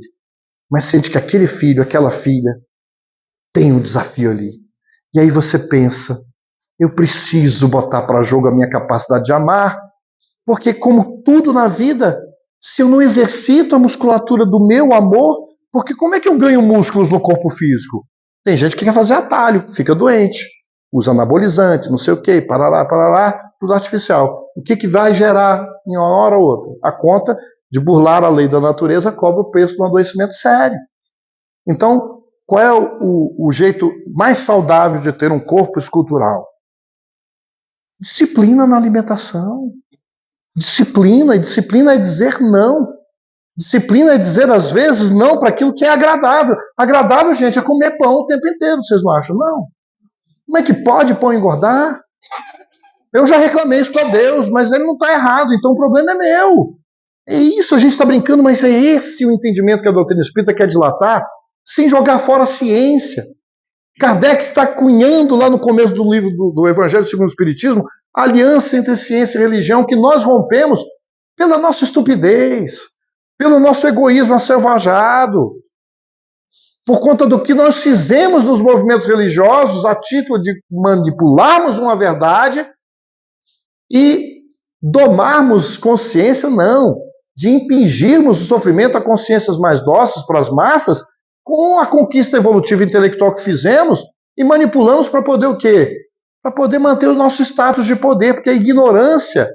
mas sente que aquele filho, aquela filha, tem um desafio ali. E aí você pensa: eu preciso botar para jogo a minha capacidade de amar, porque como tudo na vida, se eu não exercito a musculatura do meu amor, porque como é que eu ganho músculos no corpo físico? Tem gente que quer fazer atalho, fica doente, usa anabolizante, não sei o que, parará, tudo artificial. O que vai gerar em uma hora ou outra? A conta de burlar a lei da natureza cobra o preço de um adoecimento sério. Então, qual é o jeito mais saudável de ter um corpo escultural? Disciplina na alimentação. Disciplina é dizer não. Disciplina é dizer, às vezes, não para aquilo que é agradável. Agradável, gente, é comer pão o tempo inteiro, vocês não acham? Não. Como é que pode pão engordar? Eu já reclamei isso para Deus, mas ele não está errado, então o problema é meu. É isso, a gente está brincando, mas é esse o entendimento que a doutrina espírita quer dilatar, sem jogar fora a ciência. Kardec está cunhando lá no começo do livro do Evangelho segundo o Espiritismo a aliança entre ciência e religião que nós rompemos pela nossa estupidez, pelo nosso egoísmo acervajado, por conta do que nós fizemos nos movimentos religiosos a título de manipularmos uma verdade e domarmos consciência, não, de impingirmos o sofrimento a consciências mais dóceis para as massas com a conquista evolutiva e intelectual que fizemos e manipulamos para poder o quê? Para poder manter o nosso status de poder, porque a ignorância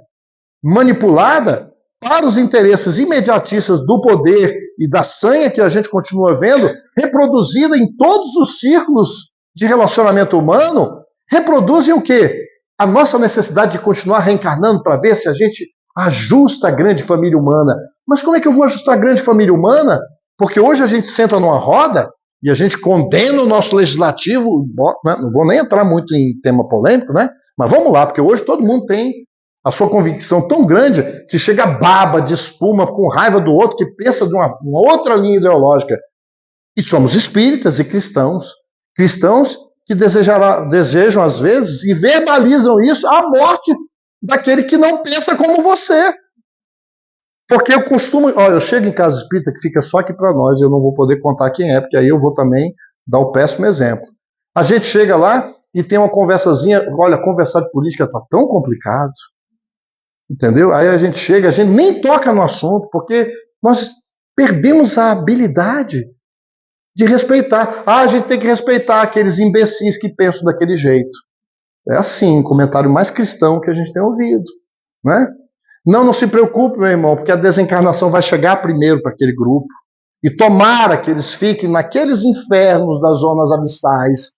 manipulada para os interesses imediatistas do poder e da sanha que a gente continua vendo, reproduzida em todos os círculos de relacionamento humano, reproduzem o quê? A nossa necessidade de continuar reencarnando para ver se a gente ajusta a grande família humana. Mas como é que eu vou ajustar a grande família humana? Porque hoje a gente senta numa roda e a gente condena o nosso legislativo, né? Não vou nem entrar muito em tema polêmico, né? Mas vamos lá, porque hoje todo mundo tem a sua convicção tão grande que chega baba de espuma com raiva do outro, que pensa de uma outra linha ideológica. E somos espíritas e cristãos. Cristãos que desejam, às vezes, e verbalizam isso, a morte daquele que não pensa como você. Porque eu costumo... Olha, eu chego em casa espírita que fica só aqui para nós, eu não vou poder contar quem é, porque aí eu vou também dar o péssimo exemplo. A gente chega lá e tem uma conversazinha, olha, conversar de política está tão complicado, entendeu? Aí a gente chega, a gente nem toca no assunto, porque nós perdemos a habilidade de respeitar. A gente tem que respeitar aqueles imbecis que pensam daquele jeito. É assim, o comentário mais cristão que a gente tem ouvido, né? Não se preocupe, meu irmão, porque a desencarnação vai chegar primeiro para aquele grupo. E tomara que eles fiquem naqueles infernos das zonas abissais,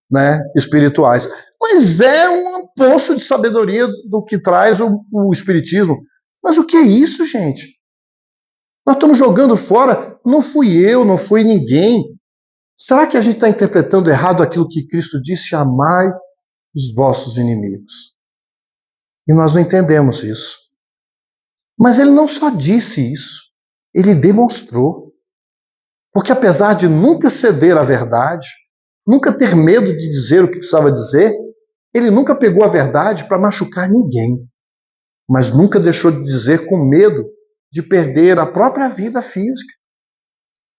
né, espirituais. Mas é um poço de sabedoria do que traz o Espiritismo. Mas o que é isso, gente? Nós estamos jogando fora, não fui eu, não foi ninguém. Será que a gente está interpretando errado aquilo que Cristo disse: amai os vossos inimigos? E nós não entendemos isso. Mas ele não só disse isso, ele demonstrou. Porque apesar de nunca ceder à verdade, nunca ter medo de dizer o que precisava dizer, ele nunca pegou a verdade para machucar ninguém, mas nunca deixou de dizer com medo de perder a própria vida física.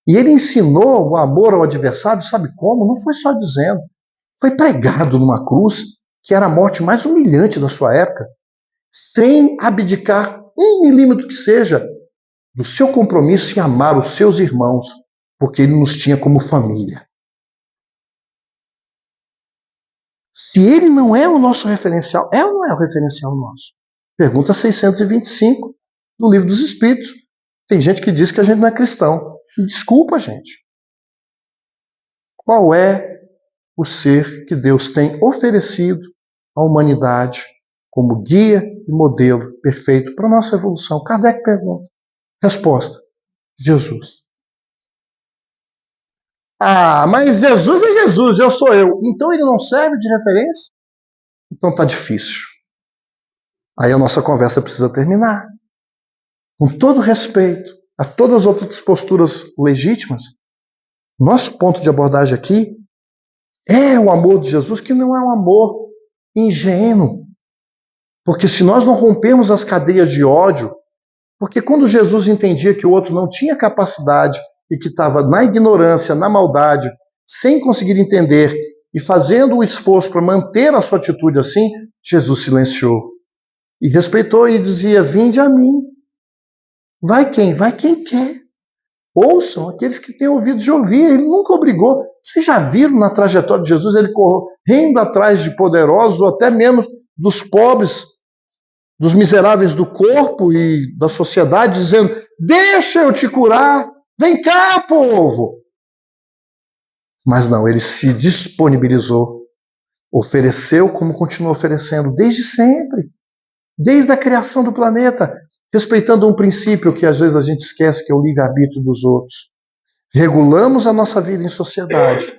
E ele ensinou o amor ao adversário, sabe como? Não foi só dizendo. Foi pregado numa cruz, que era a morte mais humilhante da sua época, sem abdicar 1 milímetro que seja do seu compromisso em amar os seus irmãos, porque ele nos tinha como família. Se ele não é o nosso referencial, é ou não é o referencial nosso? Pergunta 625 do Livro dos Espíritos. Tem gente que diz que a gente não é cristão. Desculpa, gente. Qual é o ser que Deus tem oferecido à humanidade como guia e modelo perfeito para a nossa evolução? Kardec pergunta. Resposta: Jesus. Ah, mas Jesus é Jesus, eu sou eu. Então ele não serve de referência? Então tá difícil. Aí a nossa conversa precisa terminar. Com todo respeito a todas as outras posturas legítimas, nosso ponto de abordagem aqui é o amor de Jesus, que não é um amor ingênuo. Porque se nós não rompermos as cadeias de ódio, porque quando Jesus entendia que o outro não tinha capacidade e que estava na ignorância, na maldade, sem conseguir entender e fazendo o esforço para manter a sua atitude assim, Jesus silenciou e respeitou e dizia: vinde a mim. Vai quem? Vai quem quer. Ouçam aqueles que têm ouvido de ouvir. Ele nunca obrigou. Vocês já viram na trajetória de Jesus ele correndo atrás de poderosos, ou até mesmo dos pobres, dos miseráveis do corpo e da sociedade, dizendo: deixa eu te curar, vem cá, povo. Mas não, ele se disponibilizou, ofereceu como continua oferecendo desde sempre, desde a criação do planeta, respeitando um princípio que às vezes a gente esquece, que é o livre-arbítrio dos outros. Regulamos a nossa vida em sociedade,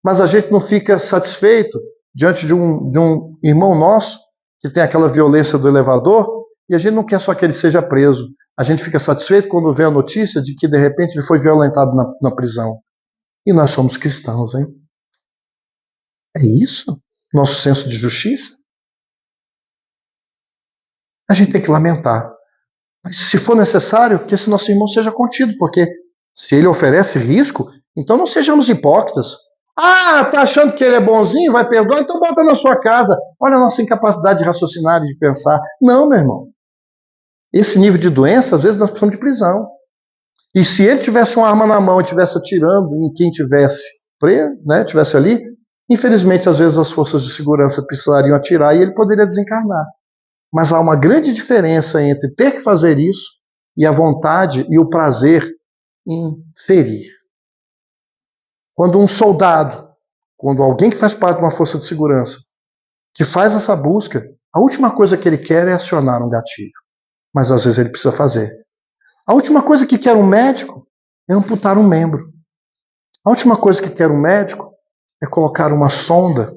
mas a gente não fica satisfeito diante de um irmão nosso que tem aquela violência do elevador, e a gente não quer só que ele seja preso. A gente fica satisfeito quando vê a notícia de que, de repente, ele foi violentado na prisão. E nós somos cristãos, hein? É isso? Nosso senso de justiça? A gente tem que lamentar. Mas, se for necessário, que esse nosso irmão seja contido, porque se ele oferece risco, então não sejamos hipócritas. Ah, tá achando que ele é bonzinho, vai perdoar? Então bota na sua casa. Olha a nossa incapacidade de raciocinar e de pensar. Não, meu irmão. Esse nível de doença, às vezes nós precisamos de prisão. E se ele tivesse uma arma na mão e estivesse atirando em quem tivesse preso, né, tivesse ali, infelizmente, às vezes as forças de segurança precisariam atirar e ele poderia desencarnar. Mas há uma grande diferença entre ter que fazer isso e a vontade e o prazer em ferir. Quando um soldado, quando alguém que faz parte de uma força de segurança, que faz essa busca, a última coisa que ele quer é acionar um gatilho. Mas às vezes ele precisa fazer. A última coisa que quer um médico é amputar um membro. A última coisa que quer um médico é colocar uma sonda,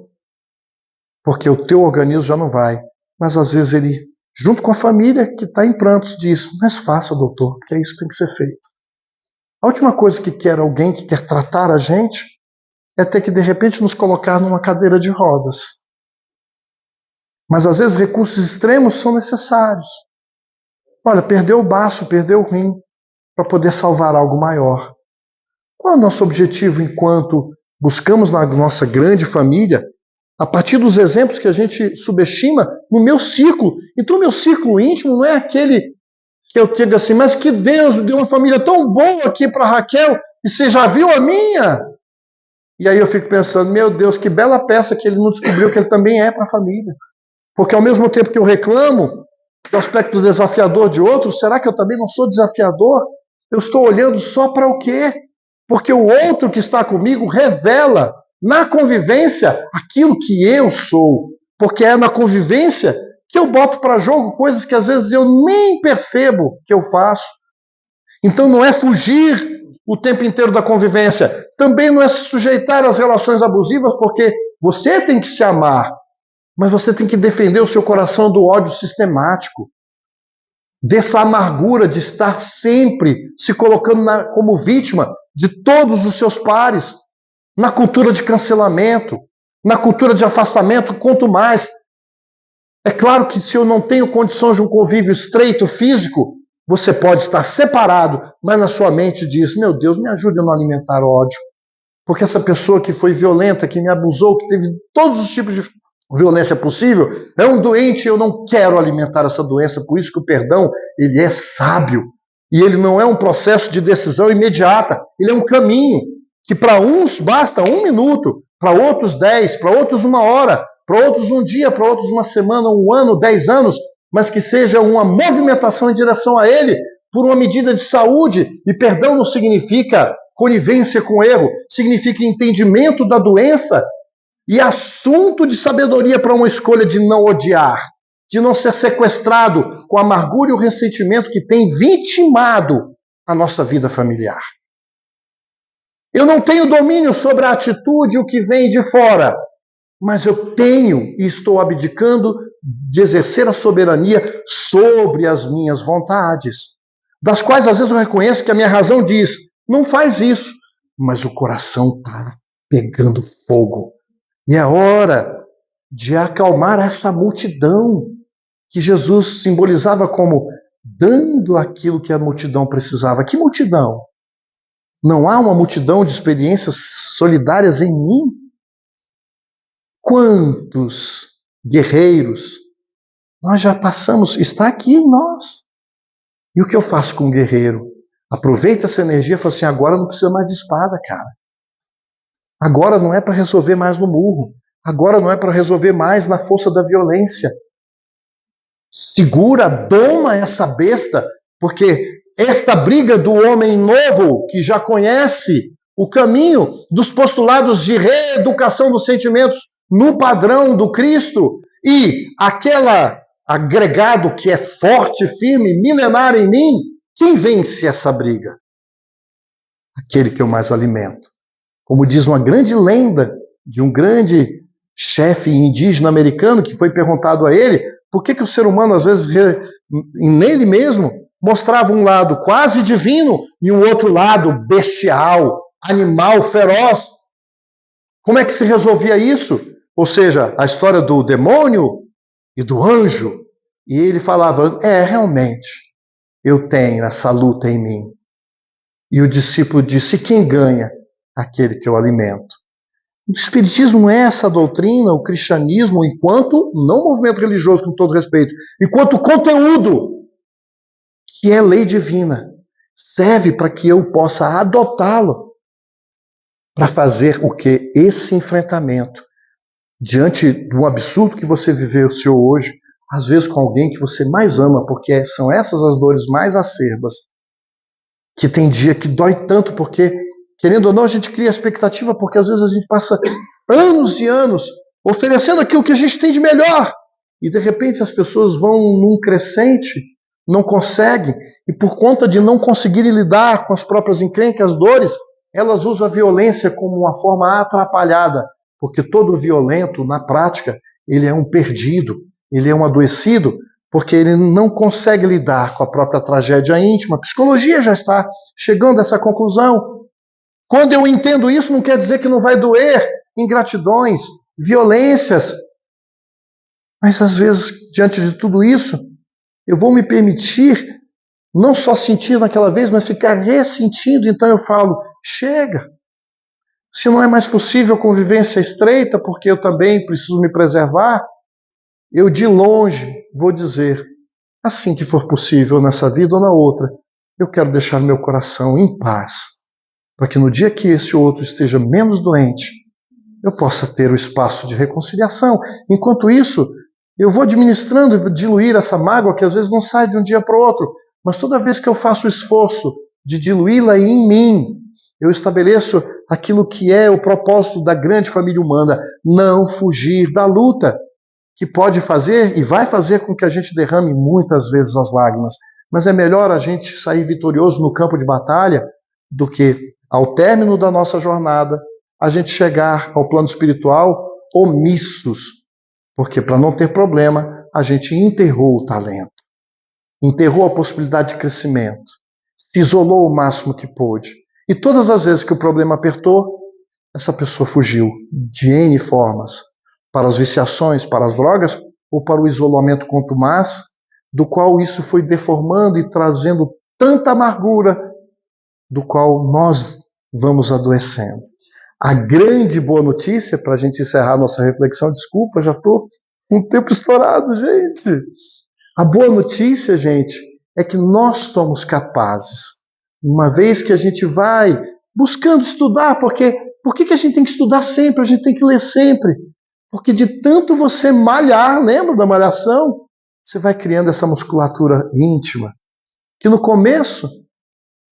porque o teu organismo já não vai. Mas às vezes ele, junto com a família que está em prantos, diz: mas faça, doutor, porque é isso que tem que ser feito. A última coisa que quer alguém que quer tratar a gente é ter que de repente nos colocar numa cadeira de rodas. Mas às vezes recursos extremos são necessários. Olha, perdeu o baço, perdeu o rim, para poder salvar algo maior. Qual é o nosso objetivo enquanto buscamos na nossa grande família, a partir dos exemplos que a gente subestima no meu ciclo? Então o meu ciclo íntimo não é aquele que eu digo assim: mas que Deus me deu uma família tão boa aqui para Raquel, e você já viu a minha? E aí eu fico pensando: meu Deus, que bela peça que ele não descobriu que ele também é para a família. Porque ao mesmo tempo que eu reclamo do aspecto desafiador de outros, será que eu também não sou desafiador? Eu estou olhando só para o quê? Porque o outro que está comigo revela na convivência aquilo que eu sou. Porque é na convivência que eu boto para jogo coisas que às vezes eu nem percebo que eu faço. Então não é fugir o tempo inteiro da convivência. Também não é se sujeitar às relações abusivas, porque você tem que se amar. Mas você tem que defender o seu coração do ódio sistemático, dessa amargura de estar sempre se colocando como vítima de todos os seus pares, na cultura de cancelamento, na cultura de afastamento, quanto mais. É claro que se eu não tenho condições de um convívio estreito físico, Você pode estar separado, mas na sua mente diz, meu Deus, me ajude a não alimentar ódio. Porque essa pessoa que foi violenta, que me abusou, que teve todos os tipos de violência possível, é um doente e eu não quero alimentar essa doença. Por isso que o perdão, ele é sábio. E ele não é um processo de decisão imediata. Ele é um caminho que para uns basta 1 minuto, para outros 10, para outros 1 hora, para outros 1 dia, para outros 1 semana, 1 ano, 10 anos, mas que seja uma movimentação em direção a ele por uma medida de saúde. E perdão não significa conivência com o erro, significa entendimento da doença e assunto de sabedoria para uma escolha de não odiar, de não ser sequestrado com a amargura e o ressentimento que tem vitimado a nossa vida familiar. Eu não tenho domínio sobre a atitude e o que vem de fora, mas eu tenho e estou abdicando de exercer a soberania sobre as minhas vontades, das quais às vezes eu reconheço que a minha razão diz, não faz isso, mas o coração está pegando fogo. E é hora de acalmar essa multidão que Jesus simbolizava como dando aquilo que a multidão precisava. Que multidão? Não há uma multidão de experiências solidárias em mim? Quantos guerreiros nós já passamos, está aqui em nós. E o que eu faço com o guerreiro? Aproveita essa energia e fala assim, agora não precisa mais de espada, cara. Agora não é para resolver mais no murro. Agora não é para resolver mais na força da violência. Segura, doma essa besta, porque esta briga do homem novo, que já conhece o caminho dos postulados de reeducação dos sentimentos no padrão do Cristo, e aquela agregado que é forte, firme, milenar em mim, quem vence essa briga? Aquele que eu mais alimento. Como diz uma grande lenda de um grande chefe indígena americano que foi perguntado a ele por que o ser humano, às vezes, nele mesmo, mostrava um lado quase divino e um outro lado bestial, animal, feroz. Como é que se resolvia isso? Ou seja, a história do demônio e do anjo. E ele falava, realmente, eu tenho essa luta em mim. E o discípulo disse, quem ganha? Aquele que eu alimento. O Espiritismo não é essa doutrina, o cristianismo, enquanto, não movimento religioso com todo respeito, enquanto conteúdo, que é lei divina, serve para que eu possa adotá-lo, para fazer o que? Esse enfrentamento, diante do absurdo que você viveu hoje, às vezes com alguém que você mais ama, porque são essas as dores mais acerbas, que tem dia que dói tanto, porque querendo ou não, a gente cria expectativa, porque às vezes a gente passa anos e anos oferecendo aquilo que a gente tem de melhor. E de repente as pessoas vão num crescente, não conseguem, e por conta de não conseguirem lidar com as próprias encrencas, dores, elas usam a violência como uma forma atrapalhada, porque todo violento, na prática, ele é um perdido, ele é um adoecido, porque ele não consegue lidar com a própria tragédia íntima. A psicologia já está chegando a essa conclusão. Quando eu entendo isso, não quer dizer que não vai doer ingratidões, violências. Mas às vezes, diante de tudo isso, eu vou me permitir não só sentir naquela vez, mas ficar ressentindo. Então eu falo, chega. Se não é mais possível convivência estreita, porque eu também preciso me preservar, eu de longe vou dizer, assim que for possível nessa vida ou na outra, eu quero deixar meu coração em paz. Para que no dia que esse outro esteja menos doente, eu possa ter o espaço de reconciliação. Enquanto isso, eu vou administrando e diluir essa mágoa que às vezes não sai de um dia para o outro, mas toda vez que eu faço o esforço de diluí-la em mim, eu estabeleço aquilo que é o propósito da grande família humana, não fugir da luta, que pode fazer e vai fazer com que a gente derrame muitas vezes as lágrimas. Mas é melhor a gente sair vitorioso no campo de batalha do que ao término da nossa jornada, a gente chegar ao plano espiritual omissos, porque para não ter problema, a gente enterrou o talento, enterrou a possibilidade de crescimento, se isolou o máximo que pôde. E todas as vezes que o problema apertou, essa pessoa fugiu de N formas, para as viciações, para as drogas, ou para o isolamento contumaz, do qual isso foi deformando e trazendo tanta amargura, do qual nós vamos adoecendo. A grande boa notícia, para a gente encerrar nossa reflexão, desculpa, já estou com o tempo estourado, gente. A boa notícia, gente, é que nós somos capazes, uma vez que a gente vai buscando estudar, porque por que a gente tem que estudar sempre? A gente tem que ler sempre. Porque de tanto você malhar, lembra da malhação? Você vai criando essa musculatura íntima, que no começo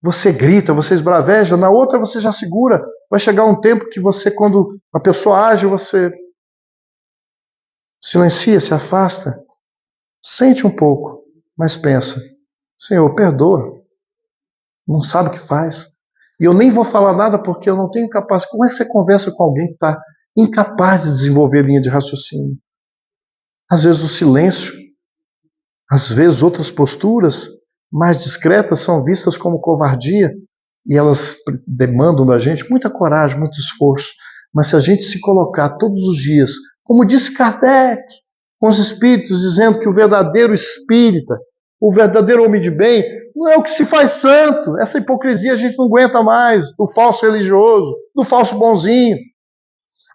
você grita, você esbraveja, na outra você já segura. Vai chegar um tempo que você, quando a pessoa age, você silencia, se afasta, sente um pouco, mas pensa, Senhor, perdoa, não sabe o que faz. E eu nem vou falar nada porque eu não tenho capacidade. Como é que você conversa com alguém que está incapaz de desenvolver linha de raciocínio? Às vezes o silêncio, às vezes outras posturas mais discretas são vistas como covardia e elas demandam da gente muita coragem, muito esforço. Mas se a gente se colocar todos os dias, como disse Kardec, com os espíritos, dizendo que o verdadeiro espírita, o verdadeiro homem de bem, não é o que se faz santo. Essa hipocrisia a gente não aguenta mais, do falso religioso, do falso bonzinho.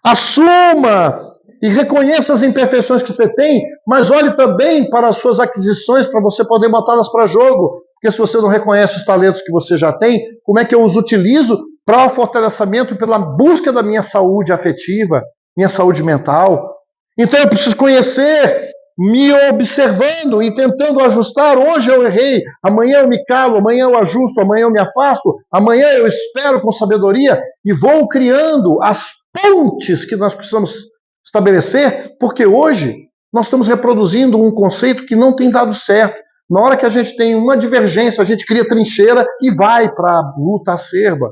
Assuma e reconheça as imperfeições que você tem, mas olhe também para as suas aquisições para você poder botá-las para jogo. Porque se você não reconhece os talentos que você já tem, como é que eu os utilizo para o fortalecimento e pela busca da minha saúde afetiva, minha saúde mental? Então eu preciso conhecer, me observando e tentando ajustar. Hoje eu errei, amanhã eu me calo, amanhã eu ajusto, amanhã eu me afasto, amanhã eu espero com sabedoria e vou criando as pontes que nós precisamos estabelecer, porque hoje nós estamos reproduzindo um conceito que não tem dado certo. Na hora que a gente tem uma divergência, a gente cria trincheira e vai para a luta acerba.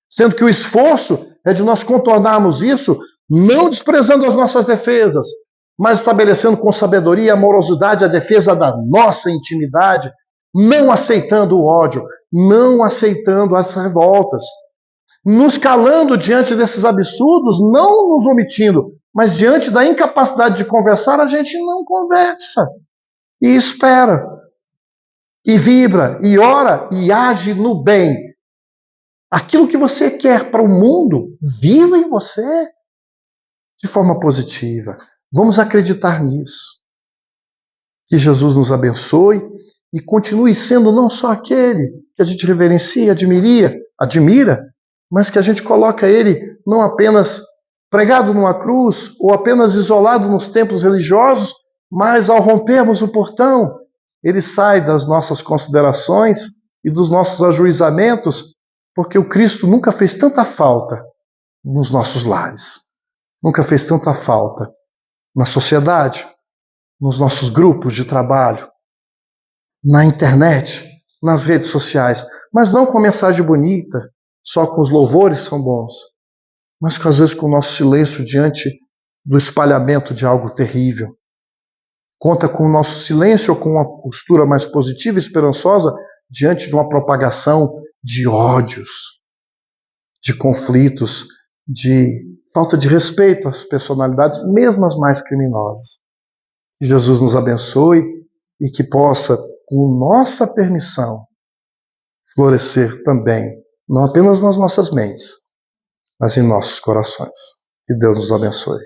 Sendo que o esforço é de nós contornarmos isso, não desprezando as nossas defesas, mas estabelecendo com sabedoria e amorosidade a defesa da nossa intimidade, não aceitando o ódio, não aceitando as revoltas, nos calando diante desses absurdos, não nos omitindo, mas diante da incapacidade de conversar, a gente não conversa. E espera, e vibra, e ora, e age no bem. Aquilo que você quer para o mundo, viva em você de forma positiva. Vamos acreditar nisso. Que Jesus nos abençoe e continue sendo não só aquele que a gente reverencia, admira, mas que a gente coloca ele não apenas pregado numa cruz ou apenas isolado nos templos religiosos, mas ao rompermos o portão, ele sai das nossas considerações e dos nossos ajuizamentos, porque o Cristo nunca fez tanta falta nos nossos lares, nunca fez tanta falta na sociedade, nos nossos grupos de trabalho, na internet, nas redes sociais, mas não com mensagem bonita, só com os louvores são bons, mas que às vezes com o nosso silêncio diante do espalhamento de algo terrível. Conta com o nosso silêncio ou com uma postura mais positiva e esperançosa diante de uma propagação de ódios, de conflitos, de falta de respeito às personalidades, mesmo as mais criminosas. Que Jesus nos abençoe e que possa, com nossa permissão, florescer também, não apenas nas nossas mentes, mas em nossos corações. Que Deus nos abençoe.